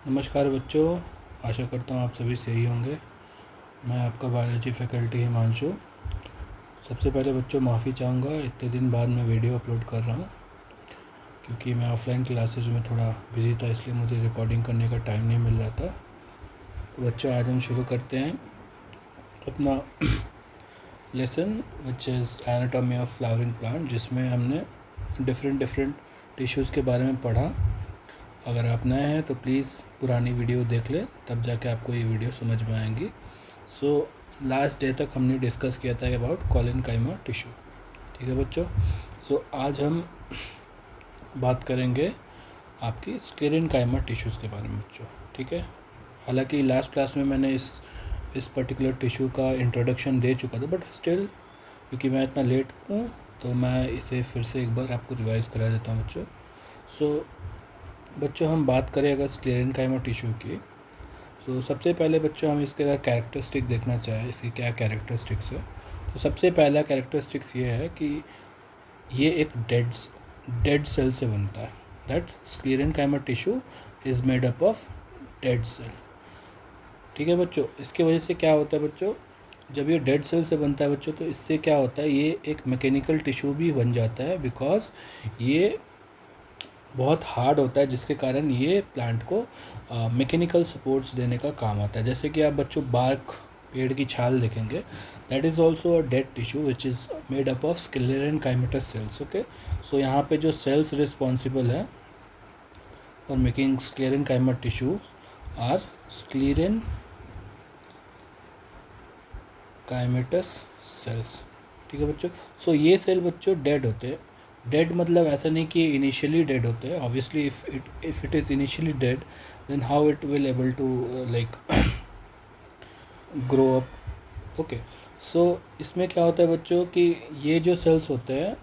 नमस्कार बच्चों, आशा करता हूँ आप सभी सही होंगे। मैं आपका बायोलॉजी फैकल्टी हिमांशु। सबसे पहले बच्चों माफ़ी चाहूँगा, इतने दिन बाद मैं वीडियो अपलोड कर रहा हूँ क्योंकि मैं ऑफलाइन क्लासेस में थोड़ा बिजी था, इसलिए मुझे रिकॉर्डिंग करने का टाइम नहीं मिल रहा था। तो बच्चों आज हम शुरू करते हैं अपना lesson which is anatomy of flowering plant, जिसमें हमने डिफरेंट टिश्यूज़ के बारे में पढ़ा। अगर आप नए हैं तो प्लीज़ पुरानी वीडियो देख लें, तब जाके आपको ये वीडियो समझ में आएंगी। लास्ट डे तक हमने डिस्कस किया था अबाउट कोलिनकाइमा टिश्यू। ठीक है बच्चों। आज हम बात करेंगे आपकी स्क्लेरेनकाइमा टिश्यूज़ के बारे में बच्चों। ठीक है। हालांकि लास्ट क्लास में मैंने इस पर्टिकुलर टिश्यू का इंट्रोडक्शन दे चुका था, बट स्टिल क्योंकि मैं इतना लेट हूँ तो मैं इसे फिर से एक बार आपको रिवाइज करा देता हूँ बच्चों। बच्चों हम बात करें अगर स्क्लेरेनकाइमा टिश्यू की, तो सबसे पहले बच्चों हम इसके अगर कैरेक्टरिस्टिक देखना चाहें, इसकी क्या कैरेक्टरिस्टिक्स है, तो सबसे पहला कैरेक्टरिस्टिक्स ये है कि ये एक डेड सेल से बनता है। That sclerenchyma tissue is made up of dead cell. ठीक है बच्चों। इसके वजह से क्या होता है बच्चों, जब ये डेड सेल से बनता है बच्चों, तो इससे क्या होता है, ये एक मैकेनिकल टिश्यू भी बन जाता है, बिकॉज ये बहुत हार्ड होता है, जिसके कारण ये प्लांट को मैकेनिकल सपोर्ट्स देने का काम आता है। जैसे कि आप बच्चों बार्क, पेड़ की छाल देखेंगे, that is also a dead tissue which is made up of sclerenchymatous cells. Okay. So यहाँ पे जो सेल्स रिस्पॉन्सिबल है for making sclerenchyma tissue are sclerenchymatous cells. ठीक है बच्चों। ये सेल बच्चों डेड होते हैं। डेड मतलब ऐसा नहीं कि इनिशियली डेड होते हैं। Obviously if it is initially dead, then how it will able to like grow up. Okay. इसमें क्या होता है बच्चों कि ये जो सेल्स होते हैं,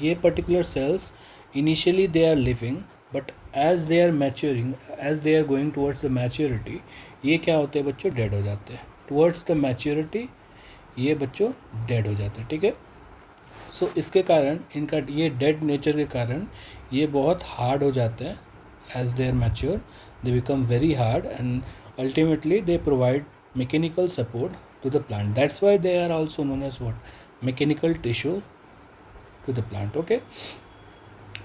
ये particular cells initially they are living, but as they are maturing, as they are going towards the maturity, ये क्या होते हैं बच्चों, डेड हो जाते हैं। टुवर्ड्स द मैच्योरिटी ये बच्चों डेड हो जाते हैं। ठीक है। इसके कारण इनका ये डेड नेचर के कारण ये बहुत हार्ड हो जाते हैं। As they are mature they become very hard and ultimately they provide mechanical support to the plant. That's why they are also known as what, mechanical tissue to the plant. Okay.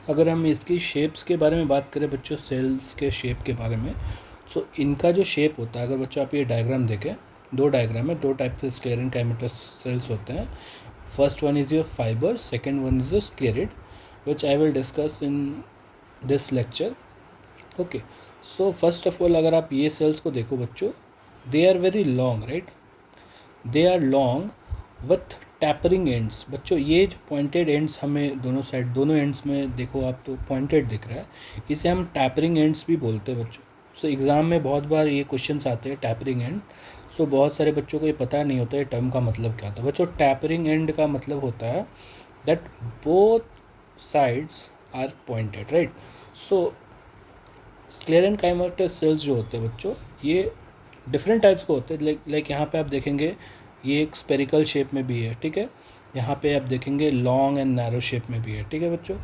अगर हम इसकी shapes के बारे में बात करें बच्चों, sales के शेप के बारे में, इनका जो शेप होता है, अगर बच्चों आप ये डायग्राम देखें, दो डायग्राम है, दो टाइप के स्क्लेरेनकाइमेटस सेल्स होते हैं। First one is your fiber, second one is your sclerid, which I will discuss in this lecture. Okay. First of all अगर आप ये सेल्स को देखो बच्चों, they are very long, right? They are long with tapering ends. बच्चों ये जो pointed ends हमें दोनों साइड, दोनों ends में देखो आप तो pointed दिख रहा है, इसे हम tapering ends भी बोलते हैं बच्चों। एग्ज़ाम में बहुत बार ये क्वेश्चंस आते हैं टैपरिंग एंड। बहुत सारे बच्चों को ये पता नहीं होता है टर्म का मतलब क्या होता है बच्चों। टैपरिंग एंड का मतलब होता है that both sides are pointed, right. Sclerenchymatous cells जो होते हैं बच्चों, ये डिफरेंट टाइप्स के होते हैं। लाइक यहाँ पे आप देखेंगे ये एक स्पेरिकल शेप में भी है। ठीक है। यहाँ पे आप देखेंगे लॉन्ग एंड नैरो शेप में भी है। ठीक है बच्चों।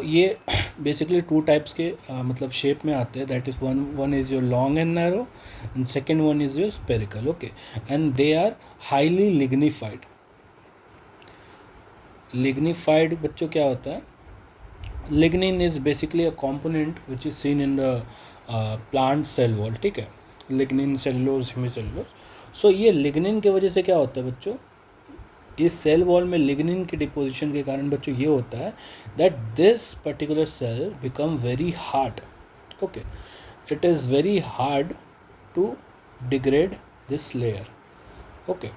ये बेसिकली टू टाइप्स के मतलब शेप में आते हैं। That is one is your long and narrow and second one is your spherical. Okay. And they are highly lignified. Lignified बच्चों क्या होता है, lignin is basically a component which is seen in the plant cell wall. ठीक है। Lignin, cellulose, hemicellulose. ये lignin की वजह से क्या होता है बच्चों, इस सेल वॉल में लिग्निन के डिपोजिशन के कारण बच्चों ये होता है that this particular cell become very hard. Okay. It is very hard to degrade this layer. Okay.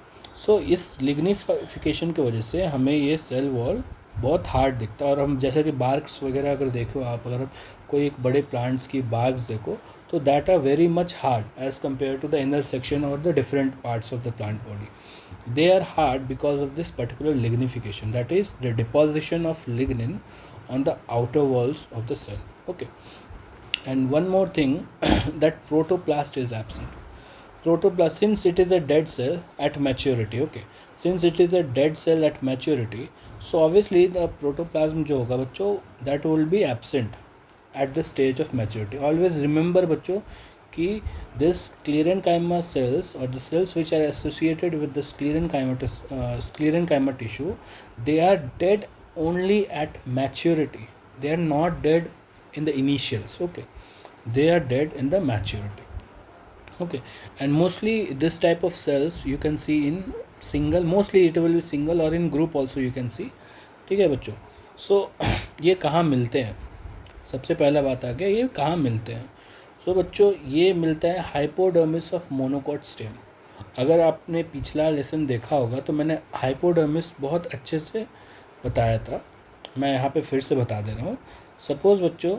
इस लिग्निफिकेशन की वजह से हमें ये सेल वॉल बहुत हार्ड दिखता है। और हम जैसे कि बार्क्स वगैरह अगर देखो आप, अगर कोई एक बड़े प्लांट्स की बार्क्स देखो, तो that are very much hard as compare to the inner section और the different parts of the plant body. They are hard because of this particular lignification, that is the deposition of lignin on the outer walls of the cell. Okay. And one more thing that protoplast is absent. Protoplast, since it is a dead cell at maturity, okay, since it is a dead cell at maturity, so obviously the protoplasm जो होगा बच्चों, that will be absent. at the stage of maturity. Always remember बच्चों कि this sclerenchyma cells or the cells which are associated with the sclerenchyma tissue, they are dead only at maturity. They are not dead in the initials. Okay, they are dead in the maturity. Okay, and mostly this type of cells you can see in single, mostly it will be single or in group also you can see. ठीक है बच्चों. So ये कहाँ मिलते हैं, सबसे पहला बात आ गया ये कहाँ मिलते हैं. सो बच्चों ये मिलता है हाइपोडर्मिस ऑफ मोनोकॉट स्टेम. अगर आपने पिछला लेसन देखा होगा तो मैंने हाइपोडर्मिस बहुत अच्छे से बताया था, मैं यहाँ पे फिर से बता दे रहा हूँ. सपोज बच्चों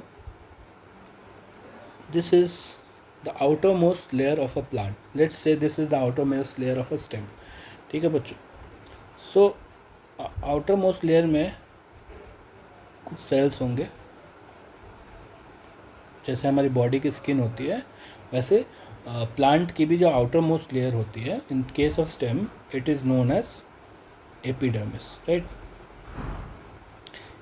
this is the outer most layer of a plant. Let's say this is the outer most layer of a stem. ठीक है बच्चों. सो आउटर मोस्ट लेयर में कुछ सेल्स होंगे, जैसे हमारी बॉडी की स्किन होती है वैसे प्लांट की भी जो आउटर मोस्ट लेयर होती है, in case of stem it is known as epidermis. Right.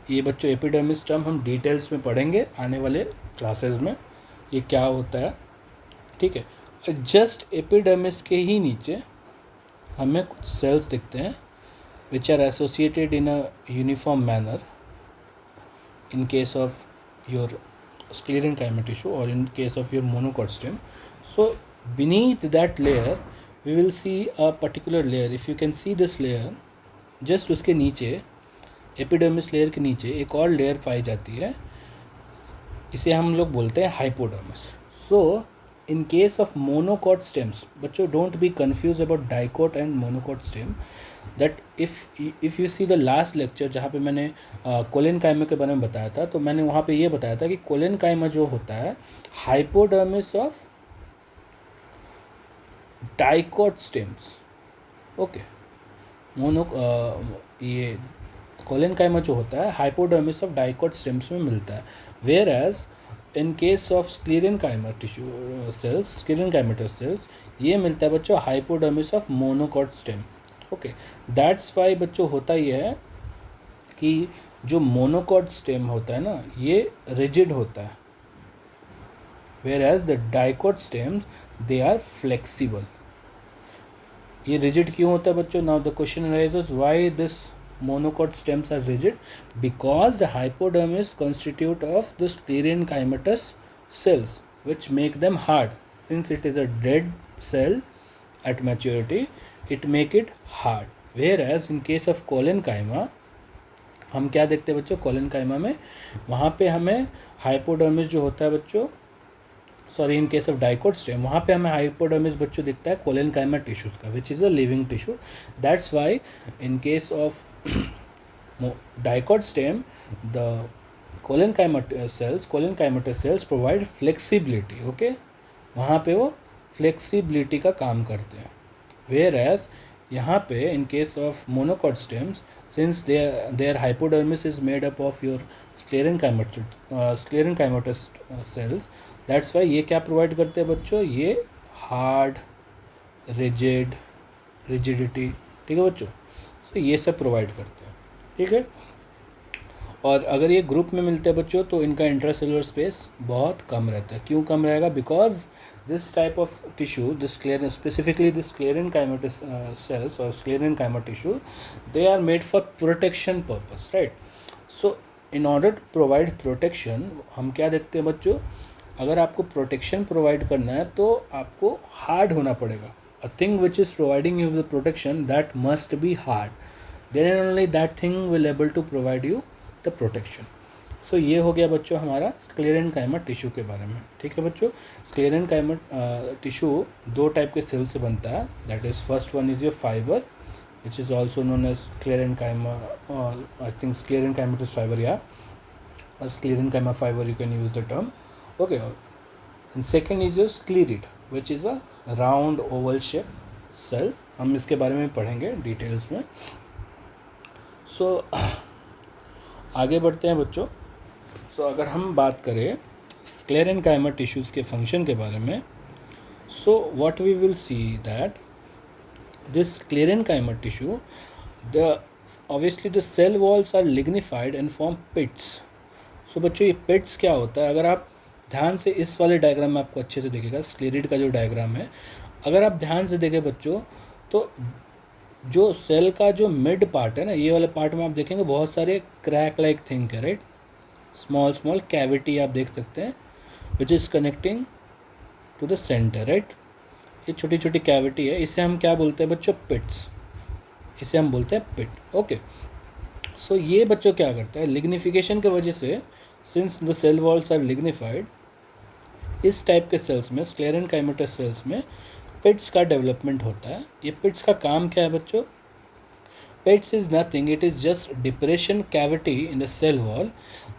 ये बच्चों एपिडर्मिस टर्म हम डिटेल्स में पढ़ेंगे आने वाले क्लासेस में, ये क्या होता है. ठीक है. जस्ट एपिडर्मिस के ही नीचे हमें कुछ सेल्स दिखते हैं which are associated in a uniform manner in case of your sclerenchyma tissue or in case of your monocot stem. So beneath that layer we will see a particular layer. If you can see this layer, just उसके नीचे epidermis layer के नीचे एक और layer पाई जाती है, इसे हम लोग बोलते हैं hypodermis. So in case of monocot stems, बच्चों don't be confuse about dicot and monocot stem. That if you see the last lecture जहाँ पे मैंने कोलेनकाइमा के बारे में बताया था, तो मैंने वहाँ पे ये बताया था कि कोलेनकाइमा जो होता है hypodermis of dicot stems. Okay. ये कोलेनकाइमा जो होता है हाइपोडर्मिस ऑफ डाइकोट स्टेम्स में मिलता है. Whereas in case of sclerenchyma tissue cells, sclerenchymatous cells, ये मिलता है बच्चों hypodermis of monocot stem. Okay. That's why बच्चों होता ये है कि जो मोनोकॉट स्टेम होता है ना ये रिजिड होता है, whereas the dicot stems they are flexible. ये रिजिड क्यों होता है बच्चों? Now the question arises why this monocot stems are rigid. Because the hypodermis constitute of the sclerenchymatous cells which make them hard. Since it is a dead cell at maturity, it make it hard. Whereas in case of collenchyma हम क्या देखते हैं बच्चों? Collenchyma में वहाँ पे हमें hypodermis जो होता है बच्चों, sorry in case of dicot stem वहाँ पे हमें हाइपोडर्मिस बच्चों दिखता है कोलेनकाइमा टिश्यूज़ का, which is a living tissue. That's why in case of dicot stem the collenchymatous cells provide flexibility. Okay. वहाँ पे वो फ्लेक्सिबिलिटी का काम करते हैं. वेयर एज यहाँ पे in case of monocot stems, since their hypodermis is made up of your sclerenchymatous cells, that's why ये क्या प्रोवाइड करते हैं बच्चों? ये हार्ड रिजिडिटी. ठीक है बच्चों. सो ये सब प्रोवाइड करते हैं. ठीक है. और अगर ये ग्रुप में मिलते हैं बच्चों तो इनका इंट्रासेलुलर स्पेस बहुत कम रहता है. क्यों कम रहेगा? Because this type of tissue, this specifically this sclerenchymatous cells और sclerenchyma tissue, they are made for protection purpose. Right. So in order to provide protection हम क्या देखते हैं बच्चों? अगर आपको प्रोटेक्शन प्रोवाइड करना है तो आपको हार्ड होना पड़ेगा. A thing which is providing you the protection that must be hard, then and only that thing will able to provide you the protection. So ये हो गया बच्चों हमारा स्क्लेरेनकाइमा टिश्यू के बारे में. ठीक है बच्चों. स्क्लेरेनकाइमा टिश्यू दो टाइप के सेल से बनता है. That is first one is your fibre which is also known as sclerenchyma, I think sclerenchymatous fibre, या sclerenchyma fibre you can use the term. Okay, and second is your sclerid, which is a round oval shape cell. हम इसके बारे में पढ़ेंगे details में. सो आगे बढ़ते हैं बच्चों. सो अगर हम बात करें स्क्लेरेनकाइमा टिश्यूज़ के फंक्शन के बारे में, so what we will see that this sclerenchyma tissue, the obviously the cell walls are lignified and form pits. So बच्चों ये पिट्स क्या होता है, अगर आप ध्यान से इस वाले डायग्राम में आपको अच्छे से दिखेगा, स्क्लेरिड का जो डायग्राम है, अगर आप ध्यान से देखें बच्चों तो जो सेल का जो मिड पार्ट है ना, ये वाले पार्ट में आप देखेंगे बहुत सारे क्रैक लाइक थिंग है, राइट, स्मॉल स्मॉल कैविटी आप देख सकते हैं which is connecting to the centre, right. ये छोटी छोटी कैविटी है, इसे हम क्या बोलते हैं बच्चों, पिट्स, इसे हम बोलते हैं पिट। ओके, सो ये बच्चों क्या करता है, लिग्निफिकेशन की वजह से, since the cell walls are lignified, इस टाइप के सेल्स में, स्क्लेरेनकाइमेटस सेल्स में पिट्स का डेवलपमेंट होता है। ये पिट्स का काम क्या है बच्चों, pits is nothing, it is just depression cavity in the cell wall,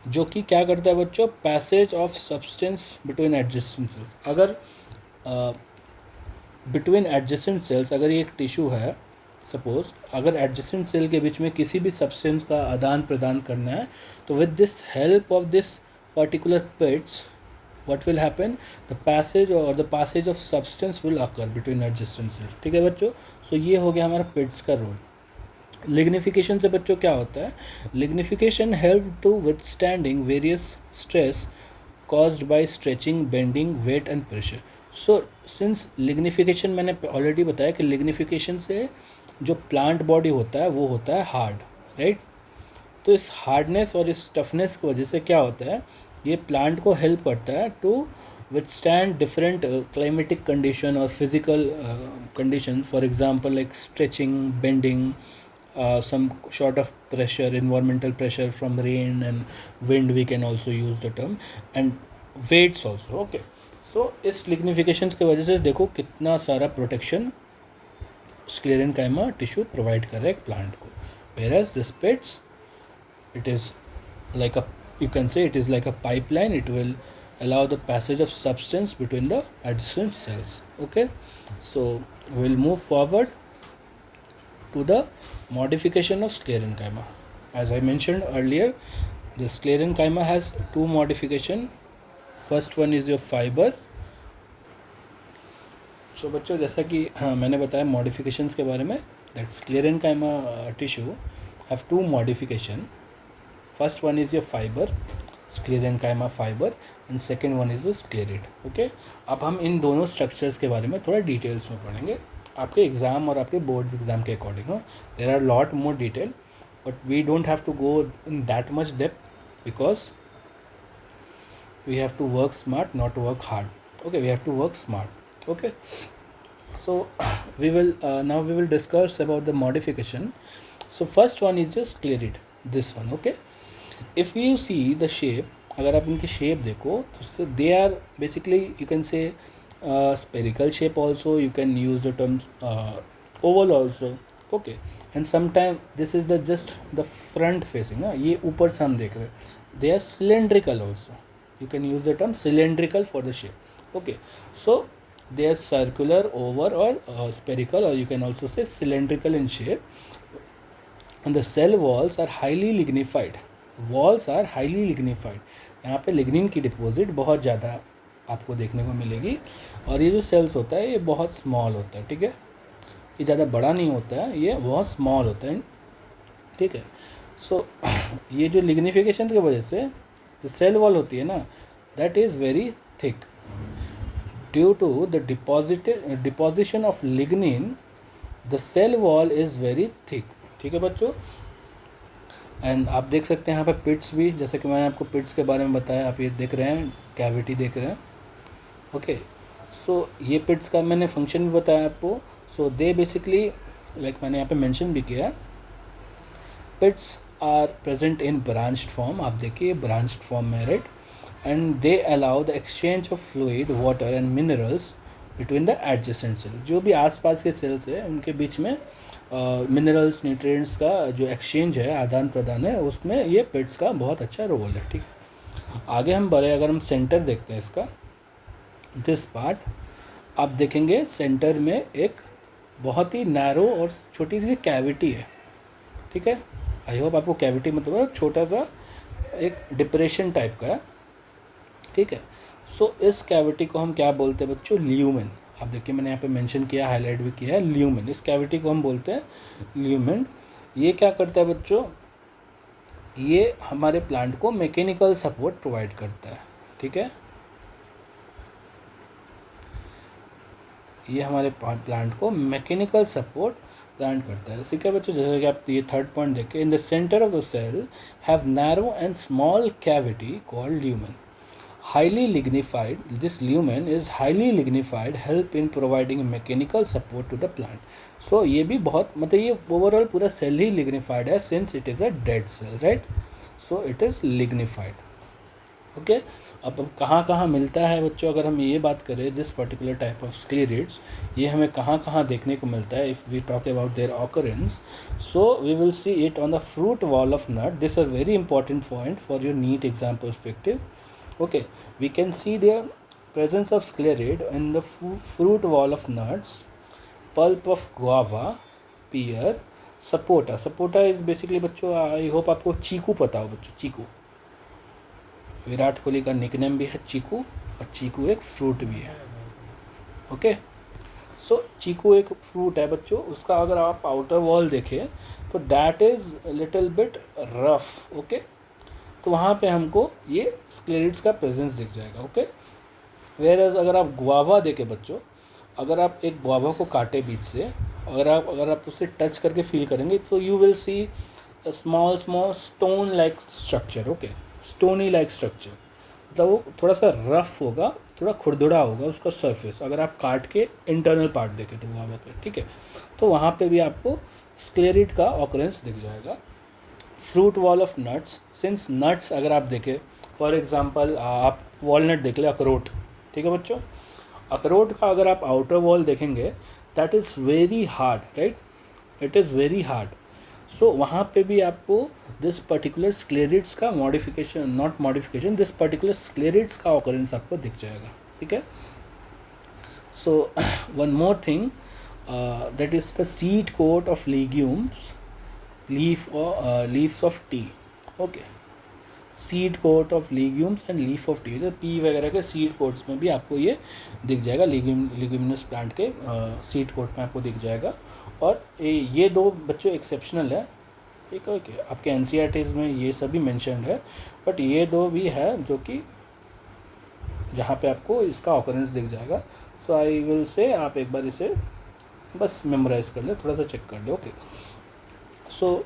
जो कि क्या करता है बच्चों, passage of substance between adjacent cells. अगर बिटवीन एडजेसेंट सेल्स, अगर ये एक टिश्यू है सपोज, अगर एडजेसेंट सेल के बीच में किसी भी सब्सटेंस का आदान प्रदान करना है, तो with this help of this particular pits what will happen, the passage of substance will occur between adjacent cells। ठीक है बच्चों, सो ये हो गया हमारा पिट्स का रोल। लिग्निफिकेशन से बच्चों क्या होता है, lignification help to withstanding various stress caused by stretching, bending, weight and pressure। So since lignification, मैंने ऑलरेडी बताया कि लिग्निफिकेशन से जो प्लांट बॉडी होता है वो होता है हार्ड, राइट। तो इस हार्डनेस और इस टफनेस की वजह से क्या होता है, ये प्लांट को हेल्प करता है to withstand different climatic condition और physical condition, for example like stretching, bending, some sort of pressure, environmental pressure from rain and wind, we can also use the term, and weights also। okay, so इस lignifications की वजह से देखो कितना सारा protection sclerenchyma tissue provide कर रहा है एक प्लांट को, whereas this pits, it is like a, you can say it is like a pipeline, it will allow the passage of substance between the adjacent cells। okay, so we'll move forward to the modification of sclerenchyma। as I mentioned earlier, the sclerenchyma has two modification, first one is your fiber। so बच्चों जैसा कि हाँ मैंने बताया modifications के बारे में, that sclerenchyma tissue have two modification, first one is your fiber, sclerenchyma fiber, and second one is the sclerid। okay, अब हम इन दोनों स्ट्रक्चर्स के बारे में थोड़ा डिटेल्स में पढ़ेंगे आपके एग्ज़ाम और आपके बोर्ड्स एग्ज़ाम के अकॉर्डिंग। हो there are lot more detail, but we don't have to go in that much depth because we have to work smart, not work hard. Okay, we have to work smart. Okay, so now we will discuss about the modification। so first one is just sclerid, this one। okay, if you see the shape, अगर आप इनकी shape देखो तो they are basically you can say spherical shape also, you can use the terms oval also। okay, and sometime this is the just the front facing ना, ये ऊपर से हम देख रहे हैं, they are cylindrical also, you can use the term cylindrical for the shape। okay, so they are circular, oval or spherical, or you can also say cylindrical in shape, and the cell walls are highly lignified। walls are highly lignified, यहाँ पे lignin की deposit बहुत ज़्यादा आपको देखने को मिलेगी, और ये जो सेल्स होता है ये बहुत स्मॉल होता है। ठीक है, ये ज़्यादा बड़ा नहीं होता है, ये बहुत स्मॉल होता है। ठीक है, सो ये जो लिग्निफिकेशन की वजह से जो सेल वॉल होती है ना, that is very thick due to the deposition of lignin, the cell wall is very thick. ठीक है बच्चों, एंड आप देख सकते हैं यहाँ पे पिट्स भी, जैसे कि मैंने आपको पिट्स के बारे में बताया, आप ये देख रहे हैं, कैविटी देख रहे हैं। ओके, सो ये पिट्स का मैंने फंक्शन भी बताया आपको। सो दे बेसिकली लाइक मैंने यहाँ पे मेंशन भी किया, pits are present in branched form. आप देखिए ब्रांच्ड फॉर्म में, right, and they allow the exchange of fluid, water and minerals between the adjacent cell. जो भी आसपास के सेल्स है उनके बीच में मिनरल्स, न्यूट्रिएंट्स का जो एक्सचेंज है, आदान प्रदान है, उसमें ये पिट्स का बहुत अच्छा रोल है। ठीक है, आगे हम बढ़े, अगर हम सेंटर देखते हैं इसका, दिस पार्ट आप देखेंगे सेंटर में एक बहुत ही नैरो और छोटी सी कैविटी है। ठीक है, आई होप आपको कैविटी मतलब छोटा सा एक डिप्रेशन टाइप का है। ठीक है, सो इस कैविटी को हम क्या बोलते हैं बच्चों, ल्यूमेन। आप देखिए मैंने यहाँ पे मेंशन किया, हाईलाइट भी किया है, ल्यूमेन। इस कैविटी को हम बोलते हैं ल्यूमेन। ये क्या करता है बच्चों, ये हमारे प्लांट को मैकेनिकल सपोर्ट प्रोवाइड करता है, ठीक है। ये हमारे प्लांट को मैकेनिकल सपोर्ट प्लांट करता है, ठीक है बच्चों। जैसे कि आप ये थर्ड पॉइंट देखें, in the centre of the cell have narrow and small cavity called lumen, highly lignified. This lumen is highly lignified, help in providing mechanical support to the plant. So ये भी बहुत मतलब ये overall पूरा cell ही lignified है, since it is a dead cell, right. So it is lignified, okay. अब कहाँ कहाँ मिलता है बच्चों, अगर हम ये बात करें this particular type of sclereids, ये हमें कहाँ कहाँ देखने को मिलता है, if we talk about their occurrence, so we will see it on the fruit wall of nut. This is very important point for your NEET exam perspective, okay. We can see the presence of sclerid in the fruit wall of nuts, pulp of guava, pear, sapota. Sapota is basically बच्चों, आई hope आपको चीकू पता हो बच्चों, चीकू विराट कोहली का nickname भी है चीकू, और चीकू एक फ्रूट भी है, ओके। सो चीकू एक फ्रूट है बच्चों, उसका अगर आप आउटर वॉल देखें तो that is little bit rough, okay. तो वहाँ पे हमको ये स्क्लेरिड्स का प्रेजेंस दिख जाएगा, ओके। वेयरएज अगर आप गुआवा देखें बच्चों, अगर आप एक गुआवा को काटे बीच से, अगर आप उसे टच करके फील करेंगे तो you will C small small stone like structure, okay, stony like structure. मतलब वो थोड़ा सा रफ होगा, थोड़ा खुरदुरा होगा उसका सरफेस, अगर आप काट के इंटरनल पार्ट देखें तो गुआवा पे, ठीक है। तो वहाँ पे भी आपको स्क्लेरिड का ऑकरेंस दिख जाएगा। Fruit wall of nuts, since nuts अगर आप देखें, फॉर एग्जांपल आप वॉलनट देख लें, अखरोट, ठीक है बच्चों। अखरोट का अगर आप आउटर वॉल देखेंगे that is very hard, right, it is very hard. So वहाँ पे भी आपको दिस पर्टिकुलर स्क्लेरिड्स का modification, not modification, this particular sclereids का ऑकरेंस आपको दिख जाएगा, ठीक है। So one more thing, that is the seed coat of legumes, leaves of tea, okay, seed coat of legumes and leaf of tea, तो pea वगैरह के seed quotes में भी आपको ये दिख जाएगा, लिग्यूमिनस प्लांट के सीड कोट में आपको दिख जाएगा। और ये दो बच्चों एक्सेप्शनल है, ठीक है, ओके, आपके एनसीईआरटीज़ में ये सभी मेंशन्ड है, बट ये दो भी है जो कि जहाँ पे आपको इसका ऑकरेंस दिख जाएगा। सो आई विल से आप एक बार इसे बस मेमोराइज कर ले, थोड़ा सा चेक कर ले, ओके। सो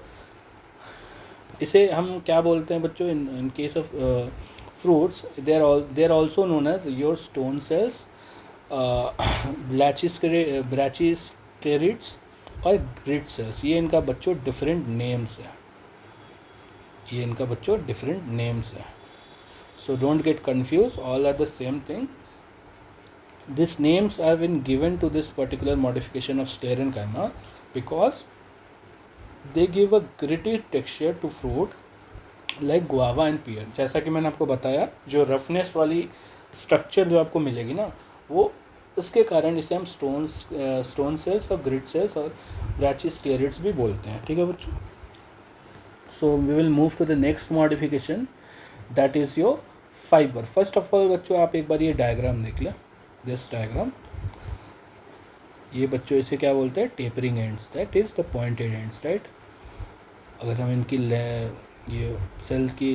इसे हम क्या बोलते हैं बच्चों, in case of fruits, they are also known as your stone cells, brachysclereids और ग्रिड सेल्स। ये इनका बच्चों डिफरेंट नेम्स है, ये इनका बच्चों डिफरेंट नेम्स है। So don't get confuse, all are the same thing. This names are been given to this particular modification of sclerenchyma because they give a gritty texture to fruit like guava and pear। जैसा कि मैंने आपको बताया, जो roughness वाली structure जो आपको मिलेगी ना, वो उसके कारण इसे हम स्टोन सेल्स और ग्रिड सेल्स और ब्रैचिस्क्लेरिड्स भी बोलते हैं, ठीक है बच्चों। So we will move to the next modification, that is your fibre. First of all बच्चों आप एक बार ये डायग्राम देख लें, दिस डायग्राम, ये बच्चों इसे क्या बोलते हैं, tapering ends, that is the pointed ends, right. अगर हम इनकी ये सेल्स की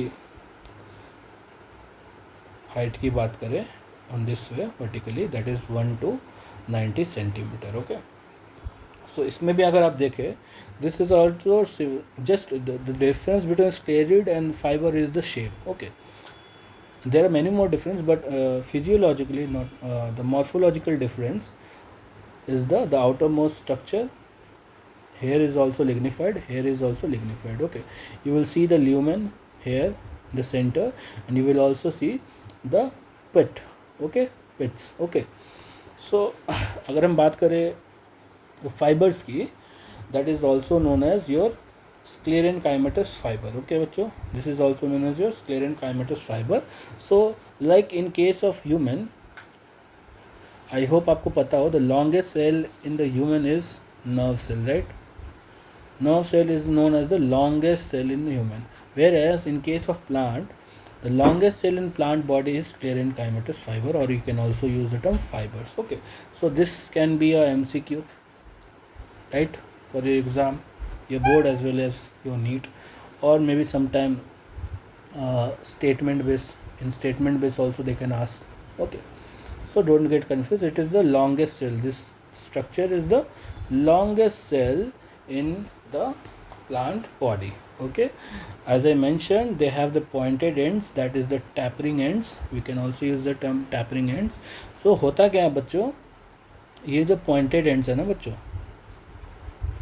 हाइट की बात करें on this way vertically, that is 1 to 90 centimetre, okay. So इसमें भी अगर आप देखें, this is also just the difference between sclereid and fibre is the shape, okay. There are many more difference, but physiologically not, the morphological difference is the outermost structure. Here is also lignified, here is also lignified, okay. You will see the lumen here, the center, and you will also see the pit, okay, pits, okay. So अगर हम बात करें fibres की, that is also known as your sclerenchymatous fiber, okay बच्चों, this is also known as your sclerenchymatous fiber. So like in case of human, I hope आपको पता हो, the longest cell in the human is nerve cell, right. Nerve cell is known as the longest cell in human, whereas in case of plant the longest cell in plant body is sclerenchymatous fiber, or you can also use the term fibers, okay. So this can be a MCQ, right, for your exam, your board as well as your NEET, or maybe sometime statement based. In statement based also they can ask. Okay, so don't get confused. It is the longest cell. This structure is the longest cell in the plant body. Okay, as I mentioned, they have the pointed ends, that is the tapering ends. We can also use the term tapering ends. So होता क्या है बच्चों, ये जो pointed ends है ना बच्चों,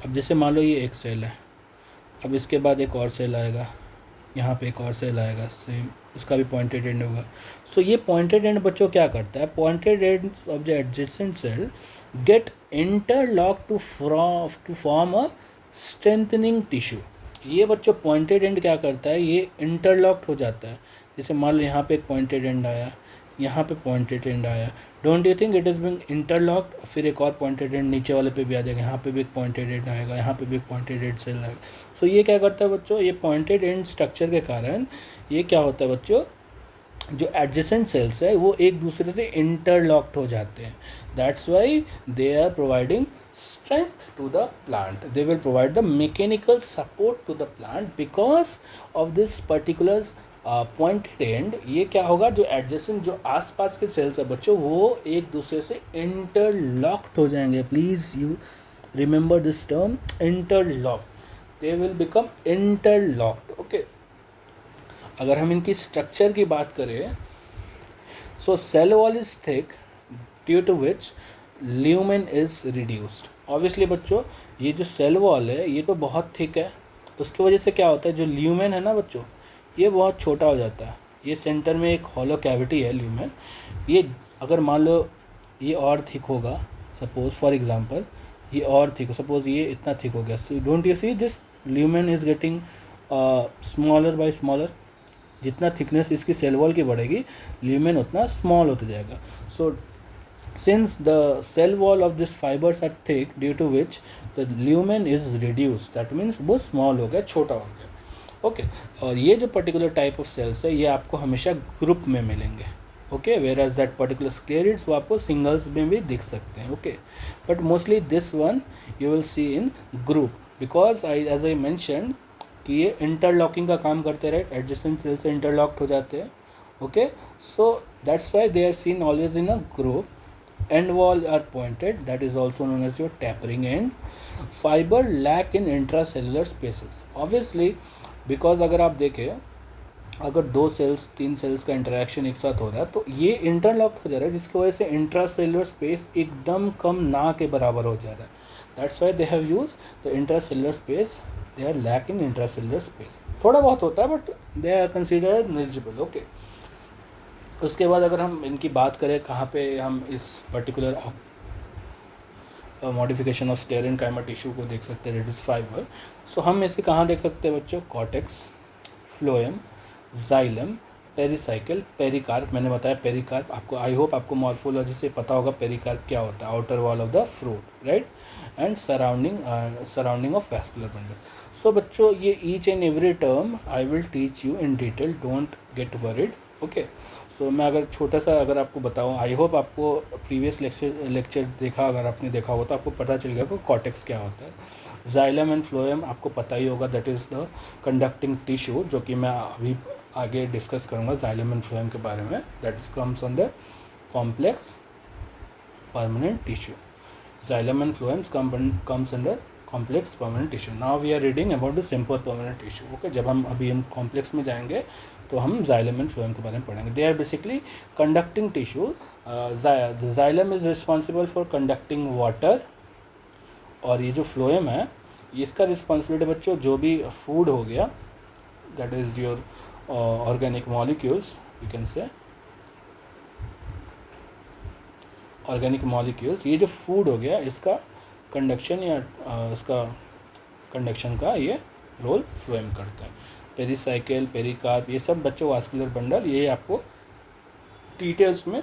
अब जैसे मान लो ये एक सेल है, अब इसके बाद एक और सेल आएगा, यहाँ पे एक और सेल आएगा, सेम उसका भी पॉइंटेड एंड होगा. सो ये पॉइंटेड एंड बच्चों क्या करता है, pointed end of the adjacent cell get interlock to form a strengthening tissue. ये बच्चों पॉइंटेड एंड क्या करता है, ये इंटरलॉक्ड हो जाता है. जैसे मान लो यहाँ पे एक पॉइंटेड एंड आया, यहाँ पे पॉइंटेड एंड आया, don't you think it is being interlocked. फिर एक और पॉइंटेड एंड नीचे वाले पे भी आ जाएगा, यहाँ पे भी एक पॉइंटेड एंड आएगा, यहाँ पे भी एक पॉइंटेड एंड सेल आएगा. सो ये क्या करता है बच्चों, ये पॉइंटेड एंड स्ट्रक्चर के कारण ये क्या होता है बच्चों, जो एडजेसेंट सेल्स है वो एक दूसरे से इंटरलॉक्ड हो जाते हैं. That's why they are providing strength to the plant. They will provide the mechanical support to the plant because of this particular pointed end. ये क्या होगा, जो एडजेसेंट जो आसपास के सेल्स है बच्चों वो एक दूसरे से इंटरलॉक्ड हो जाएंगे. Please you remember this term, interlock. They will become interlocked. Okay, अगर हम इनकी स्ट्रक्चर की बात करें, so cell wall is thick due to which lumen is reduced. Obviously बच्चों ये जो सेल वॉल है ये तो बहुत थिक है, उसकी वजह से क्या होता है, जो ल्यूमेन है ना बच्चों ये बहुत छोटा हो जाता है. ये सेंटर में एक हॉलो कैविटी है ल्यूमेन. ये अगर मान लो ये और थिक होगा, सपोज फॉर एग्जांपल ये और थिक, सपोज ये इतना थिक हो गया, so don't you see this lumen is getting smaller by smaller. जितना थिकनेस इसकी सेल वॉल की बढ़ेगी ल्यूमेन उतना स्मॉल होता जाएगा. So since the cell wall of this fibres are thick due to which the lumen is reduce, that means वो small हो गया, छोटा हो गया. ओके, और ये जो पर्टिकुलर टाइप ऑफ सेल्स है ये आपको हमेशा ग्रुप में मिलेंगे. Okay, whereas that particular sclereids वो आपको सिंगल्स में भी दिख सकते हैं. Okay, but mostly this one you will see in group because as I mentioned कि ये इंटरलॉकिंग का काम करते रहे, एडजेसेंट सेल से इंटरलॉक्ड हो जाते हैं. Okay, so that's why they are seen always in a group. End wall are pointed, that is also known as your tapering end. Fiber lack in intracellular spaces. Obviously because अगर आप देखें अगर 2 sales 3 sales का interaction एक साथ हो रहा है तो ये इंटरलॉक हो जा रहा है, जिसकी वजह से इंट्रासेलुलर स्पेस एकदम कम ना के बराबर हो जा रहा है. That's why they have use the intracellular space. They are lack in intracellular space. थोड़ा बहुत होता है but they are considered negligible. Okay, उसके बाद अगर हम इनकी बात करें कहाँ पे हम इस पर्टिकुलर मॉडिफिकेशन ऑफ स्टेरेनकाइमा टिश्यू को देख सकते हैं, रेडिस फाइबर. सो हम इसे कहाँ देख सकते हैं बच्चों, cortex, phloem, xylem, pericycle, pericarp. मैंने बताया पेरिकार्प आपको, आई होप आपको मॉर्फोलॉजी से पता होगा पेरिकार्प क्या होता है, outer wall of the fruit, right, and surrounding of vascular bundle. So बच्चों ये each and every term I will teach you in detail, don't get worried. Okay, so मैं अगर छोटा सा अगर आपको बताऊं, आई होप आपको प्रीवियस लेक्चर देखा, अगर आपने देखा होगा तो आपको पता चल गया कि कॉर्टेक्स क्या होता है. जाइलम एंड फ्लोएम आपको पता ही होगा, that is the conducting tissue, जो कि मैं अभी आगे डिस्कस करूँगा जाइलम एंड फ्लोएम के बारे में. That is comes on the complex permanent tissue. Xylem and phloem comes under complex permanent tissue. Now we are reading about the simple permanent tissue. Okay, जब हम अभी हम कॉम्प्लेक्स में जाएंगे तो हम जाइलम एंड फ्लोएम के बारे में पढ़ेंगे. They are basically conducting tissue. Xylem is responsible for conducting water, और ये जो फ्लोएम है इसका रिस्पॉन्सिबिलिटी बच्चों जो भी फूड हो गया, that is your organic molecules, you can से ऑर्गेनिक मॉलिक्यूल्स, ये जो फूड हो गया इसका कंडक्शन या इसका कंडक्शन का ये रोल फ्लोएम करता है. पेरिसाइकिल, पेरिकार्प, ये सब बच्चों वास्कुलर बंडल, ये आपको डिटेल्स में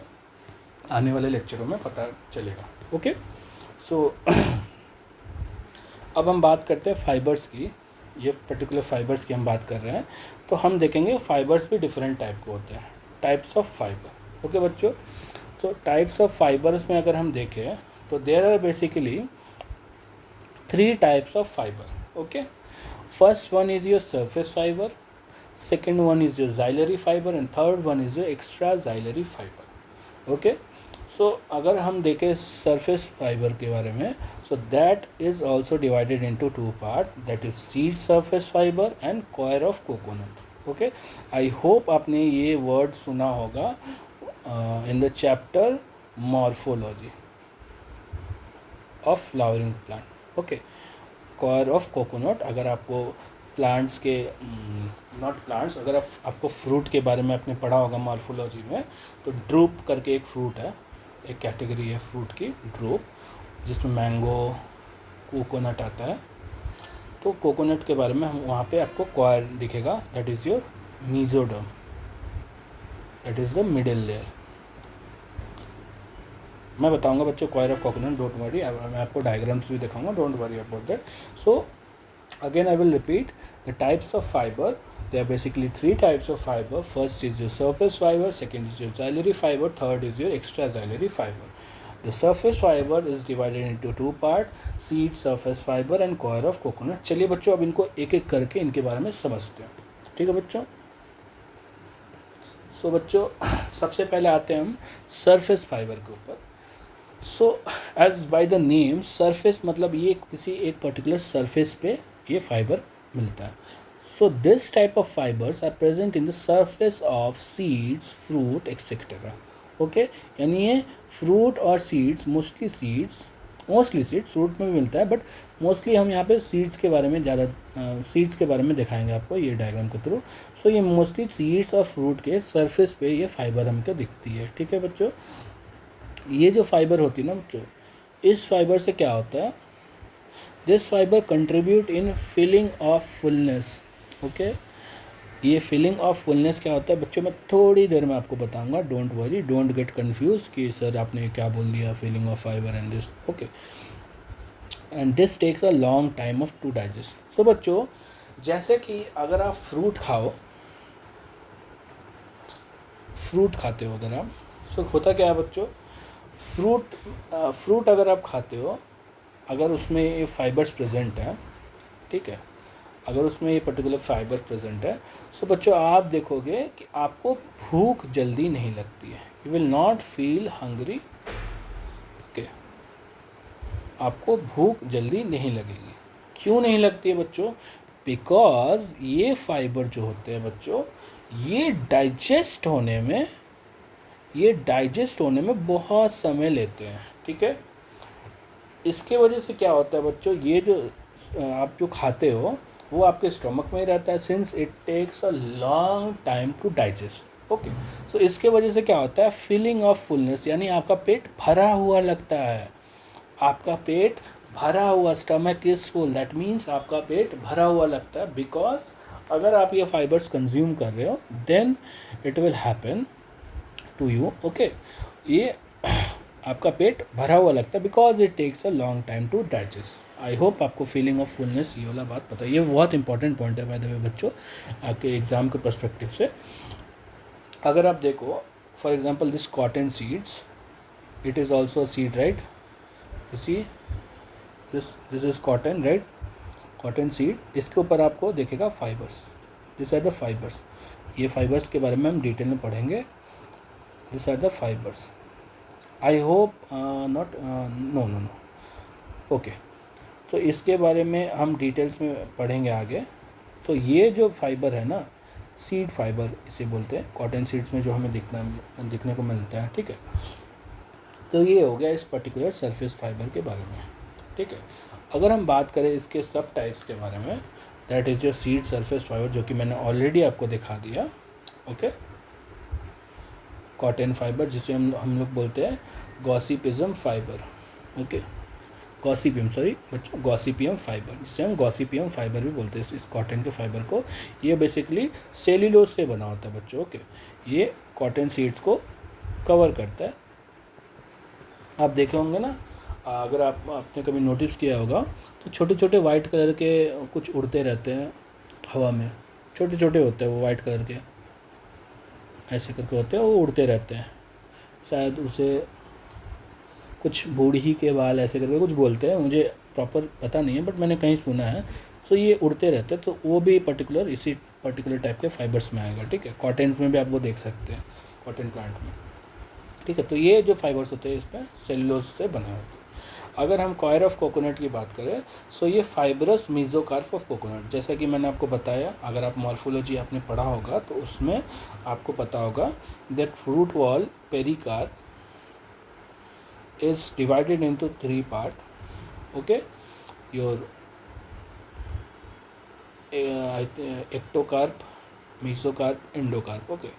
आने वाले लेक्चरों में पता चलेगा. ओके, सो अब हम बात करते हैं फाइबर्स की. ये पर्टिकुलर फाइबर्स की हम बात कर रहे हैं, तो हम देखेंगे फाइबर्स भी डिफरेंट टाइप के होते हैं, टाइप्स ऑफ फाइबर. ओके बच्चों, तो टाइप्स ऑफ फाइबर्स में अगर हम देखें तो there are basically 3 types of fibre. Okay, First one is your surface fiber, second one is your xylary fiber, and third one is your extra xylary fiber. Okay, so अगर हम देखें surface fiber के बारे में, so that is also divided into two part, that is seed surface fiber and coir of coconut. Okay, I hope आपने ये word सुना होगा in the chapter morphology of flowering plant. Okay, coir of coconut. अगर आपको plants के not plants, अगर आपको fruit के बारे में आपने पढ़ा होगा मॉर्फोलॉजी में, तो ड्रूप करके एक फ्रूट है, एक कैटेगरी है फ्रूट की, ड्रूप, जिसमें मैंगो, कोकोनट आता है. तो कोकोनट के बारे में हम वहाँ पे आपको कॉयर दिखेगा, that is your mesoderm, that is the middle layer. मैं बताऊंगा बच्चों coir of coconut, don't worry, मैं आपको डायग्राम्स भी दिखाऊंगा, don't worry about that. So again I will repeat the types of fiber. There are basically three types of fiber. First is your surface fiber, second is your xylary fiber, third is your extra xylary fiber. The surface fiber is divided into two parts, seed surface fiber and coir of coconut. चलिए बच्चों अब इनको एक एक करके इनके बारे में समझते हैं. ठीक है बच्चों. सो बच्चों सबसे पहले आते हैं हम सरफेस फाइबर के ऊपर. So as by the name surface, मतलब ये किसी एक पर्टिकुलर सरफेस पे ये फाइबर मिलता है. So this type of fibres are present in the surface of seeds, fruit etcetera. Okay, यानी ये फ्रूट और सीड्स, मोस्टली सीड्स फ्रूट में भी मिलता है, बट मोस्टली हम यहाँ पे सीड्स के बारे में ज़्यादा सीड्स के बारे में दिखाएंगे आपको ये डायग्राम के थ्रू. सो ये मोस्टली सीड्स और फ्रूट के सरफेस पे ये फाइबर हमको दिखती है. ठीक है बच्चों. ये जो फाइबर होती है ना बच्चों, इस फाइबर से क्या होता है, this fibre contribute in filling of fullness. Okay, ये फिलिंग ऑफ फुलनेस क्या होता है बच्चों, मैं थोड़ी देर में आपको बताऊंगा, don't worry, don't get confuse कि सर आपने क्या बोल दिया feeling of fibre and this. Okay, and this takes a long time of to digest. तो बच्चों जैसे कि अगर आप फ्रूट खाते हो अगर आप, सो होता क्या है बच्चों, फ्रूट अगर आप खाते हो, अगर उसमें ये फाइबर्स प्रेजेंट है, ठीक है, अगर उसमें ये पर्टिकुलर फाइबर प्रेजेंट है, सो बच्चों आप देखोगे कि आपको भूख जल्दी नहीं लगती है. You will not feel hungry. Okay, आपको भूख जल्दी नहीं लगेगी. क्यों नहीं लगती है बच्चों, बिकॉज ये फाइबर जो होते हैं बच्चों, ये डाइजेस्ट होने में बहुत समय लेते हैं. ठीक है, इसके वजह से क्या होता है बच्चों, ये जो आप जो खाते हो वो आपके स्टमक में ही रहता है, since it takes a long time to digest. Okay, so इसके वजह से क्या होता है, फीलिंग ऑफ फुलनेस, यानी आपका पेट भरा हुआ लगता है. आपका पेट भरा हुआ, stomach is full, that means आपका पेट भरा हुआ लगता है. बिकॉज अगर आप ये फाइबर्स कंज्यूम कर रहे हो, then it will happen to you. Okay, ये आपका पेट भरा हुआ लगता है, because it takes a long time to digest. I hope आपको फीलिंग ऑफ फुलनेस ये वाला बात पता है. ये बहुत इंपॉर्टेंट पॉइंट है बाय द वे बच्चों, आपके एग्ज़ाम के पर्सपेक्टिव से. अगर आप देखो for example this cotton seeds, it is also seed, right. You see this is cotton, right, cotton seed. इसके ऊपर आपको देखेगा fibres, this are the fibres. ये फाइबर्स के बारे में हम डिटेल में पढ़ेंगे. This are the fibres. I hope not know. Okay, तो इसके बारे में हम डिटेल्स में पढ़ेंगे आगे. तो ये जो फाइबर है ना, सीड फाइबर इसे बोलते हैं, कॉटन सीड्स में जो हमें दिखने को मिलता है. ठीक है, तो ये हो गया इस पर्टिकुलर सरफेस फाइबर के बारे में. ठीक है, अगर हम बात करें इसके सब टाइप्स के बारे में, that is your seed surface fibre, जो कि मैंने ऑलरेडी आपको दिखा दिया. ओके, कॉटन फाइबर जिसे हम लोग बोलते हैं Gossypium fibre. Okay, Gossypium fibre, जिसे हम गॉसिपियम फाइबर भी बोलते हैं इस कॉटन के फाइबर को. ये बेसिकली सेल्यूलोज से बना होता है बच्चों. ओके, ये कॉटन सीड्स को कवर करता है. आप देखे होंगे ना, अगर आपने कभी नोटिस किया होगा, तो छोटे छोटे वाइट कलर के कुछ उड़ते रहते हैं हवा में, छोटे छोटे होते हैं वो वाइट कलर के, ऐसे करके होते हैं, वो उड़ते रहते हैं. शायद उसे कुछ बूढ़ी के बाल ऐसे करके कुछ बोलते हैं, मुझे प्रॉपर पता नहीं है, बट मैंने कहीं सुना है. सो ये उड़ते रहते हैं, तो वो भी पर्टिकुलर इसी पर्टिकुलर टाइप के फाइबर्स में आएगा, ठीक है। कॉटन में भी आप वो देख सकते हैं, कॉटन प्लांट में, ठीक है। तो ये जो फाइबर्स होते हैं इसमें सेलुलोज से बने होते हैं। अगर हम कॉयर ऑफ कोकोनट की बात करें, सो ये फाइबरस मीजोकार्प ऑफ कोकोनट, जैसा कि मैंने आपको बताया, अगर आप मॉर्फोलॉजी आपने पढ़ा होगा तो उसमें आपको पता होगा that fruit wall pericarp is divided into 3 part, okay, your ectocarp, mesocarp, endocarp, okay.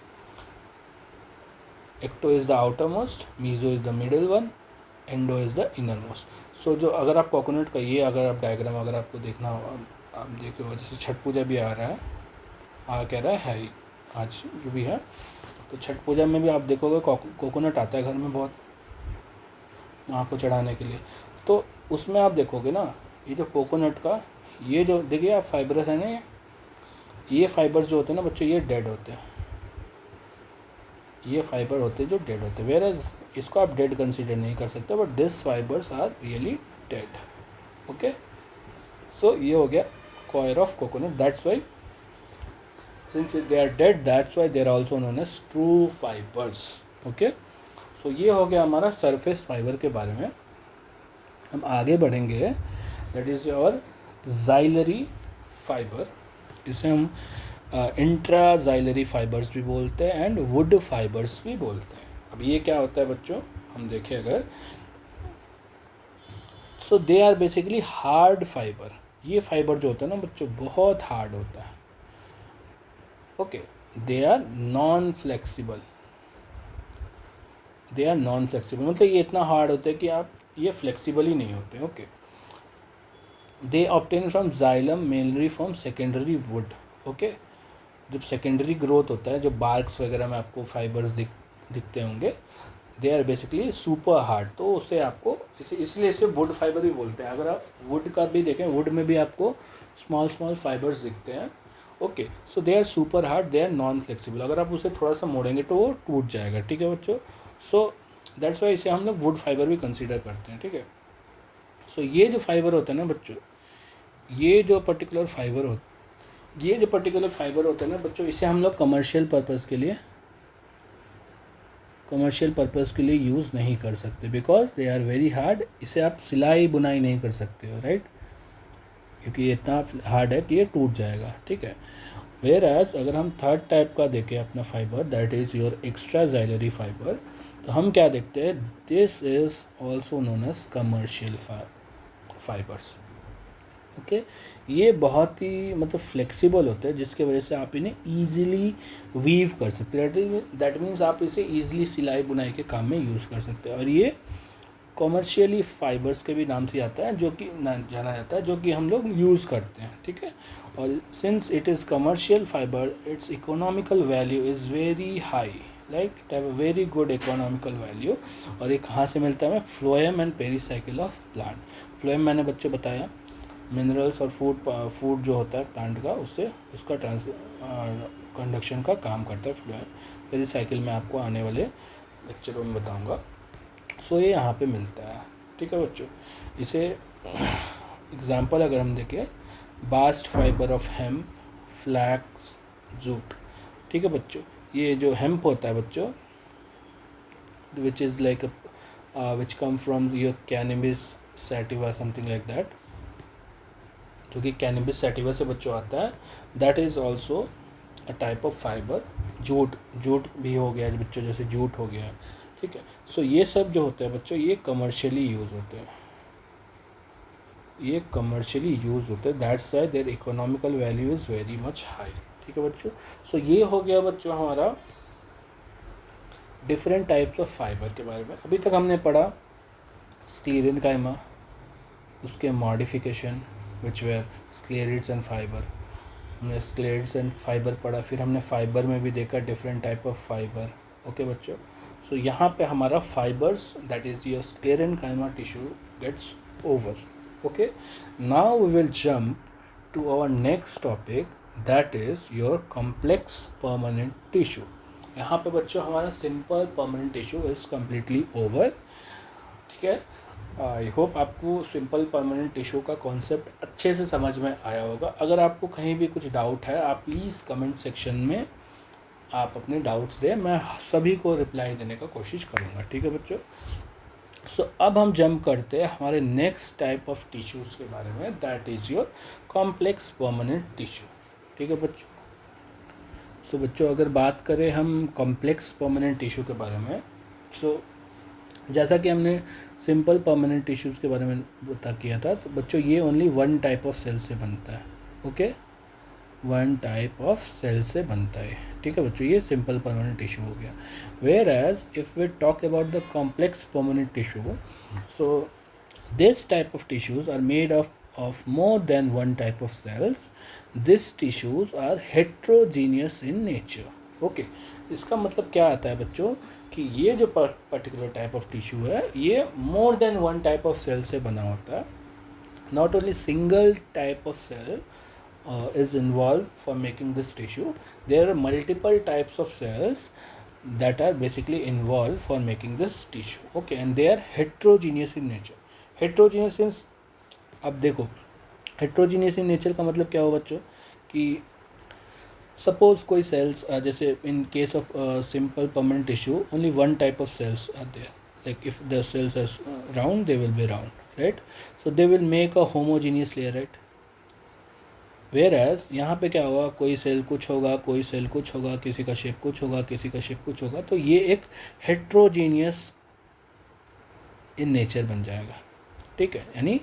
Ecto is the outermost, meso is the middle one, endo is the innermost. So जो अगर आप कोकोनट का ये अगर आप डायग्राम अगर आपको देखना हो, आप देखे हो, जैसे छठ पूजा भी आ रहा है, कह रहा है ही आज जो भी है, तो छठ पूजा में भी आप देखोगे कोकोनट आता है घर में बहुत, माँ को चढ़ाने के लिए। तो उसमें आप देखोगे ना, ये जो कोकोनट का ये जो देखिए आप फाइबर्स है ना, ये फाइबर्स जो होते हैं ना बच्चों, ये डेड होते हैं, ये फाइबर होते हैं जो डेड होते हैं, वेयर इसको आप डेड कंसीडर नहीं कर सकते, but this fibres are really dead, okay. So ये हो गया coir of coconut, that's why since they are dead, that's why they are also known as true fibres, okay. So ये हो गया हमारा सरफेस फाइबर के बारे में। हम आगे बढ़ेंगे, that is your xylary fibre, इसे हम इंट्राजाइलरी फाइबर्स भी बोलते हैं एंड वुड फाइबर्स भी बोलते हैं। अब ये क्या होता है बच्चों, हम देखें अगर, so they are basically hard fibre. ये फाइबर जो होता है ना बच्चों बहुत हार्ड होता है, okay. They are non flexible, they are non flexible मतलब ये इतना हार्ड होता है कि आप ये फ्लेक्सिबल ही नहीं होते, okay. They obtain from xylem mainly from secondary would, okay. जब सेकेंडरी ग्रोथ होता है, जो बार्क्स वगैरह में आपको फाइबर्स दिखते होंगे, they are basically super hard, तो उससे आपको इसलिए इसे वुड फाइबर भी बोलते हैं। अगर आप वुड का भी देखें, वुड में भी आपको स्मॉल फाइबर्स दिखते हैं, okay. So they are super hard, they are non flexible, अगर आप उसे थोड़ा सा मोड़ेंगे तो वो टूट जाएगा, ठीक है बच्चों। सो दैट्स वाई इसे हम लोग वुड फाइबर भी कंसीडर करते हैं, ठीक है। सो ये जो फाइबर होता है ना बच्चों, ये जो पर्टिकुलर फाइबर होता है ना बच्चों, इसे हम लोग कमर्शियल पर्पस के लिए यूज़ नहीं कर सकते, because they are very hard. इसे आप सिलाई बुनाई नहीं कर सकते हो, राइट, क्योंकि ये इतना हार्ड है कि ये टूट जाएगा, ठीक है। वेयर एज अगर हम थर्ड टाइप का देखें अपना fibre, that is your extra xylary fibre, तो हम क्या देखते हैं, this is also known as commercial fibres, okay. ये बहुत ही मतलब फ्लेक्सिबल होते हैं, जिसके वजह से आप इन्हें ईजिली वीव कर सकते हैं, दैट मीन्स आप इसे ईजिली सिलाई बुनाई के काम में यूज़ कर सकते हैं। और ये कॉमर्शियली फाइबर्स के भी नाम से आता है, जो कि जाना जाता है, जो कि हम लोग यूज़ करते हैं, ठीक है। और since it is commercial fibre, it's economical value is very high, like it have a very good economical value. और ये कहाँ से मिलता है हमें, phloem and pericycle of plant. Phloem मैंने बच्चों बताया मिनरल्स और फूड जो होता है प्लांट का, उससे उसका कंडक्शन का काम करता है फ्लोएम। पेरीसाइकिल में आपको आने वाले लेक्चरों में बताऊंगा। सो ये यहाँ पे मिलता है, ठीक है बच्चों। इसे एग्जांपल अगर हम देखें, bast fibre of hemp, flax, jute, ठीक है बच्चों। ये जो हेम्प होता है बच्चों, which is like which come from your cannabis sativa something like that, जो कि कैनबिस सैटिवा से बच्चों आता है, that is also a type of fibre. Jute भी हो गया बच्चों, जैसे जूट हो गया, ठीक है। सो ये सब जो होते हैं बच्चों, ये कमर्शियली यूज़ होते हैं, that's why their economical value is very much high, ठीक है बच्चों। सो ये हो गया बच्चों हमारा डिफरेंट टाइप्स ऑफ फाइबर के बारे में। अभी तक हमने पढ़ा स्क्लेरेनकाइमा, उसके modification which were sclereids and fibre, हमने स्क्लेरिड्स एंड फाइबर पढ़ा। फिर हमने फाइबर में भी देखा different type of fibre, okay बच्चों। सो यहाँ पे हमारा fibres, that is your sclerenchyma tissue gets over, okay. Now we will jump to our next topic, that is your complex permanent tissue. यहाँ पे बच्चों हमारा simple permanent tissue is completely over, ठीक है। आई होप आपको simple permanent tissue का concept अच्छे से समझ में आया होगा। अगर आपको कहीं भी कुछ डाउट है, आप प्लीज़ कमेंट सेक्शन में आप अपने डाउट्स दें, मैं सभी को रिप्लाई देने का कोशिश करूँगा। ठीक है बच्चों। सो अब हम जंप करते हैं हमारे नेक्स्ट टाइप ऑफ टिश्यूज़ के बारे में, that is your complex permanent tissue. ठीक है बच्चों। सो बच्चों अगर बात करें हम कॉम्प्लेक्स परमानेंट टिश्यू के बारे में, सो जैसा कि हमने सिंपल परमानेंट टिश्यूज़ के बारे में बता किया था, तो बच्चों ये only one type of cell से बनता है। Okay, one type of cell से बनता है। ठीक है बच्चों, ये सिंपल परमानेंट टिश्यू हो गया। Whereas if we talk about the complex permanent tissue, so this type of tissues are made of more than one type of cells. These tissues are heterogeneous in nature. Okay, इसका मतलब क्या आता है बच्चों कि ये जो particular type of tissue है ये more than one type of cell से बना होता है। Not only single type of cell is involved for making this tissue. There are multiple types of cells that are basically involved for making this tissue. Okay, and they are heterogeneous in nature. Heterogeneous means, अब देखो heterogeneous in nature का मतलब क्या हो बच्चों कि suppose कोई cells जैसे in case of simple permanent tissue only one type of cells are there, like if the cells are round they will be round, right? So they will make a homogeneous layer, right? Whereas यहाँ पे क्या होगा, कोई cell कुछ होगा, कोई cell कुछ होगा, किसी का शेप कुछ होगा, किसी का शेप कुछ होगा, तो ये एक हेट्रोजीनियस इन नेचर बन जाएगा। ठीक है, यानी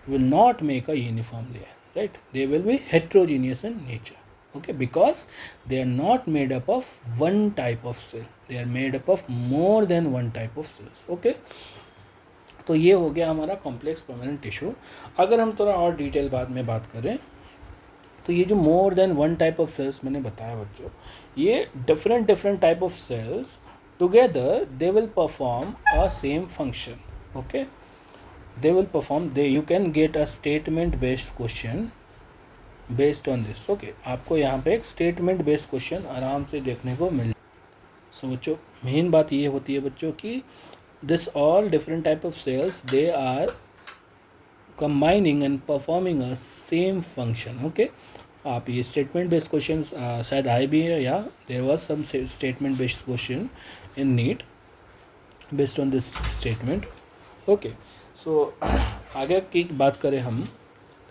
will not make a uniform layer, right? They will B heterogeneous in nature, okay, because they are not made up of one type of cell, they are made up of more than one type of cells. okay, तो ये हो गया हमारा complex permanent tissue. अगर हम थोड़ा और detail बाद में बात करें तो ये जो more than one type of cells मैंने बताया बच्चों, ये different type of cells together they will perform a same function. Okay, they will perform, they you can get a statement based question based on this. okay, आपको यहाँ पे एक statement based question आराम से देखने को मिल। सो बच्चों मेन बात ये होती है बच्चों कि this all different type of cells they are combining and performing a same function. Okay, आप ये स्टेटमेंट बेस्ड क्वेश्चन शायद आए भी है या there was some statement based question in NEET based on this statement. Okay, so आगे की बात करें हम,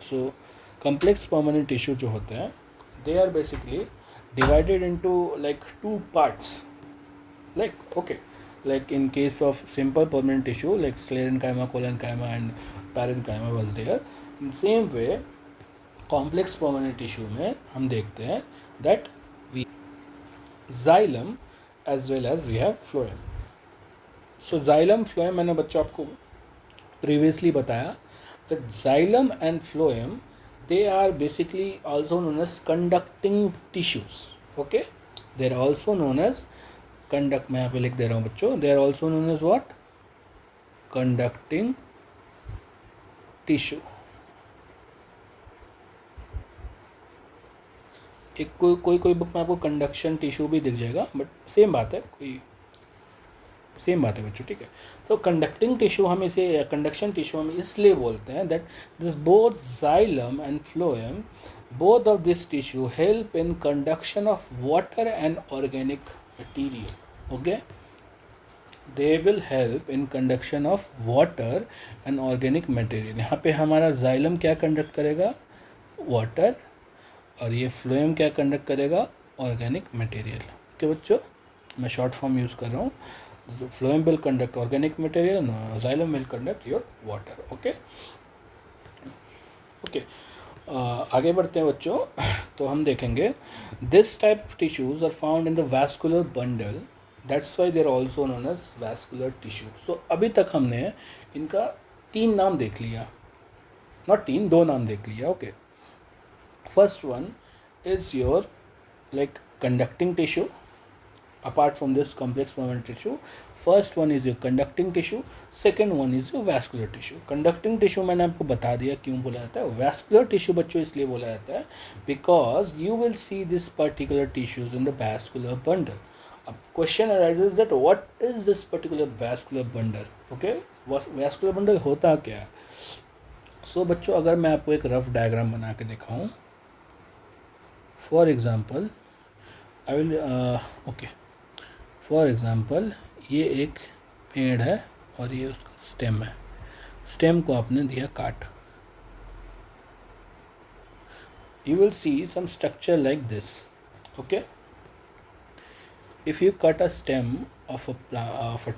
सो कॉम्प्लेक्स परमानेंट टिश्यू जो होते हैं they are basically divided into like two parts, like okay, like in case of simple permanent tissue like sclerenchyma, collenchyma and parenchyma was there. In same way complex permanent tissue में हम देखते हैं that we xylem as well as we have phloem. So xylem phloem मैंने बच्चों आपको previously बताया that xylem and phloem they are basically also known as conducting tissues. okay, they are also known as conduct, मैं यहाँ पे लिख दे रहा हूँ बच्चों, they are also known as what, conducting tissue। एक कोई बुक में आपको कंडक्शन टिश्यू भी दिख जाएगा, बट सेम बात है, कोई सेम बात है बच्चों। ठीक है, तो कंडक्टिंग टिश्यू हम इसे कंडक्शन टिश्यू हम इसलिए बोलते हैं that this both xylem and phloem, both of this tissue help in conduction of water and organic material. Okay, they will help in conduction of water and organic material. यहाँ पे हमारा xylem क्या conduct करेगा, water, और ये phloem क्या conduct करेगा, organic material. Okay बच्चों, मैं शॉर्ट फॉर्म यूज़ कर रहा हूँ। Phloem will conduct organic material and xylem will conduct your water. okay, okay, आगे बढ़ते हैं बच्चों। तो हम देखेंगे this type of tissues are found in the vascular bundle, that's why they are also known as vascular tissue. so अभी तक हमने इनका तीन नाम देख लिया, नॉट तीन, दो नाम देख लिया। Okay, first one is your like conducting tissue. Apart from this complex permanent tissue, first one is your conducting tissue, second one is your vascular tissue. conducting tissue मैंने आपको बता दिया क्यों बोला जाता है। vascular tissue बच्चों इसलिए बोला जाता है because you will see this particular tissues in the vascular bundle. अब question arises that what is this particular vascular bundle? okay, vascular bundle होता क्या है? सो बच्चों, अगर मैं आपको एक रफ डायग्राम बना के दिखाऊं, for example I will okay, for example ये एक पेड़ है और ये उसका स्टेम है। स्टेम को आपने दिया काट, you will see some structure like this. Okay, if you cut a stem of a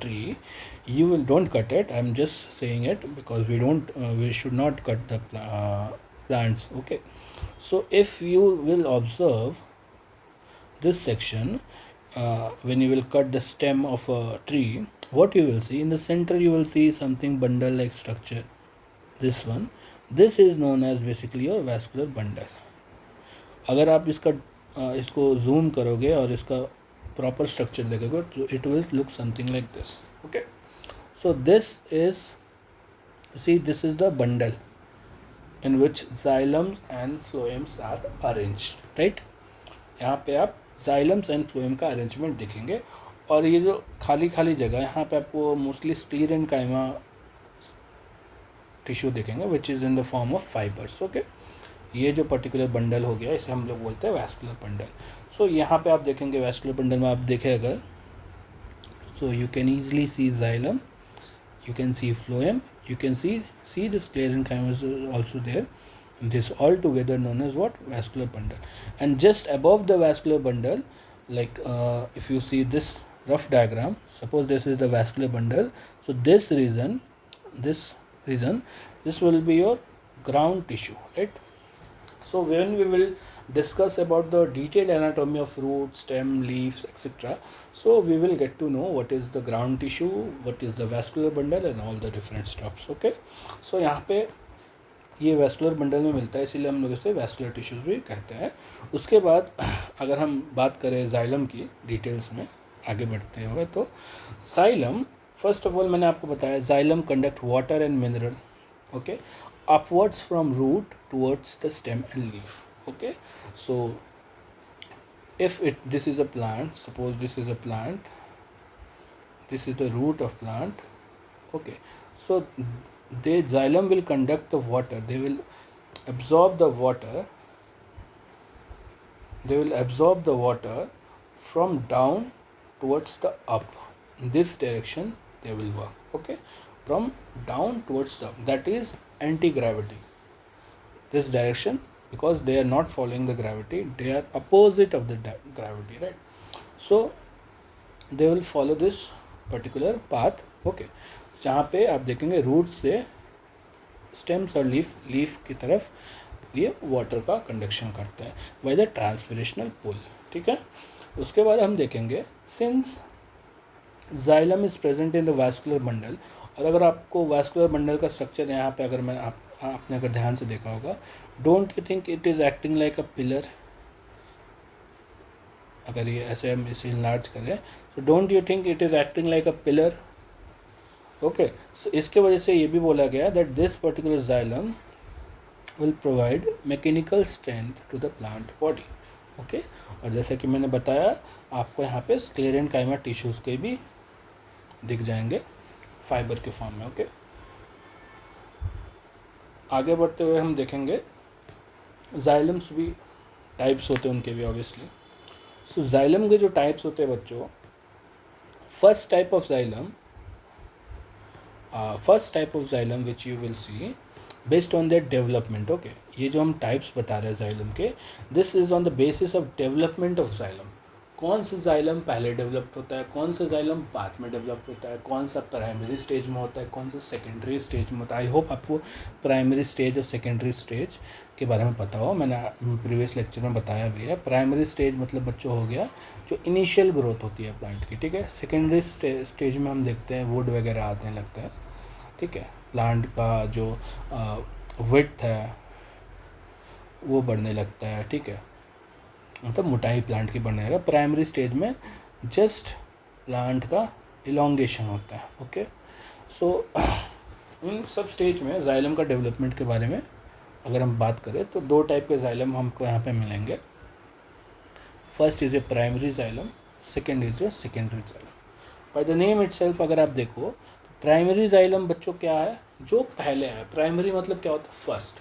tree, you will, don't cut it, I'm just saying it because we should not cut the plants. Okay, so if you will observe this section, when you will cut the stem of a tree, what you will see in the center, you will see something bundle like structure, this one. This is known as basically your vascular bundle. अगर आप इसको zoom करोगे और इसका proper structure देखोगे तो it will look something like this. Okay, so this is the bundle in which xylems and phloems are arranged. Right, यहाँ पे आप जाइलम्स एंड फ्लोएम का अरेंजमेंट देखेंगे. और ये जो खाली जगह है, यहाँ पे आपको मोस्टली स्क्लेरेन्काइमा टिश्यू देखेंगे which is in the form of fibres. Okay, ये जो पर्टिकुलर बंडल हो गया इसे हम लोग बोलते हैं वैस्कुलर बंडल. सो यहाँ पे आप देखेंगे वैस्कुलर बंडल में आप देखें अगर, so you can easily see xylem, you can see phloem, you can see the sclerenchyma is also there. This all together known as what? Vascular bundle. And just above the vascular bundle, like if you see this rough diagram, suppose this is the vascular bundle, so this will be your ground tissue, right? So when we will discuss about the detailed anatomy of root, stem, leaves, etc., so we will get to know what is the ground tissue, what is the vascular bundle and all the different stuffs. Okay, so यहाँ पे ये vascular bundle में मिलता है, इसीलिए हम लोग इसे vascular tissues भी कहते हैं. उसके बाद अगर हम बात करें जाइलम की डिटेल्स में आगे बढ़ते हुए, तो जाइलम, फर्स्ट ऑफ ऑल मैंने आपको बताया xylem conduct water and mineral, okay, upwards from root towards the stem and leaf. Okay, so if this is a plant, suppose this is a plant, this is the root of plant. Okay, so the xylem will conduct the water, they will absorb the water from down towards the up. In this direction they will work. Okay, from down towards up, that is anti-gravity, this direction, because they are not following the gravity, they are opposite of the gravity, right? So they will follow this particular path. Okay, जहाँ पे आप देखेंगे root से stems और leaf की तरफ ये water का कंडक्शन करता है बाय द ट्रांसपिरेशनल पुल. ठीक है, उसके बाद हम देखेंगे since xylem is present in the vascular bundle. और अगर आपको वैस्कुलर बंडल का स्ट्रक्चर यहाँ पे अगर मैं आपने अगर ध्यान से देखा होगा, don't you think it is acting like a pillar. अगर ये ऐसे हम इसे इनलार्ज करें तो don't you think it is acting like a pillar. Okay, so इसके वजह से ये भी बोला गया that this particular xylem will provide mechanical strength to the plant body. Okay, और जैसा कि मैंने बताया आपको यहाँ पे स्क्लेरेन्काइमा टिश्यूज़ के भी दिख जाएंगे फाइबर के फॉर्म में. ओके, आगे बढ़ते हुए हम देखेंगे जाइलम्स भी टाइप्स होते हैं उनके भी ऑब्वियसली. सो जाइलम के जो टाइप्स होते हैं बच्चों, first type of xylem which you will C based on their development. Okay, ये जो हम टाइप्स बता रहे हैं जाइलम के, this is on the basis of development of xylem. कौन सा जाइलम पहले डेवलप्ड होता है, कौन सा जाइलम बाद में डेवलप्ड होता है, कौन सा प्राइमरी स्टेज में होता है, कौन सा सेकेंडरी स्टेज में होता है. आई होप आपको प्राइमरी स्टेज और सेकेंडरी स्टेज के बारे में पता हो, मैंने प्रीवियस लेक्चर में बताया भी है. प्राइमरी स्टेज मतलब बच्चों हो गया जो इनिशियल ग्रोथ होती है प्लांट की. ठीक है, सेकेंडरी स्टेज में हम देखते हैं वुड वगैरह आने लगता है. ठीक है, प्लांट का जो विड्थ है वो बढ़ने लगता है. ठीक है, मतलब मोटाई प्लांट की बढ़ने लगेगा. प्राइमरी स्टेज में जस्ट प्लांट का इलोंगेशन होता है. ओके, सो इन सब स्टेज में जाइलम का डेवलपमेंट के बारे में अगर हम बात करें तो दो टाइप के जाइलम हमको यहाँ पे मिलेंगे. First is a primary xylem, second is a secondary xylem. Bye the name itself अगर आप देखो तो प्राइमरी जाइलम बच्चों क्या है, जो पहले है। प्राइमरी मतलब क्या होता है, first.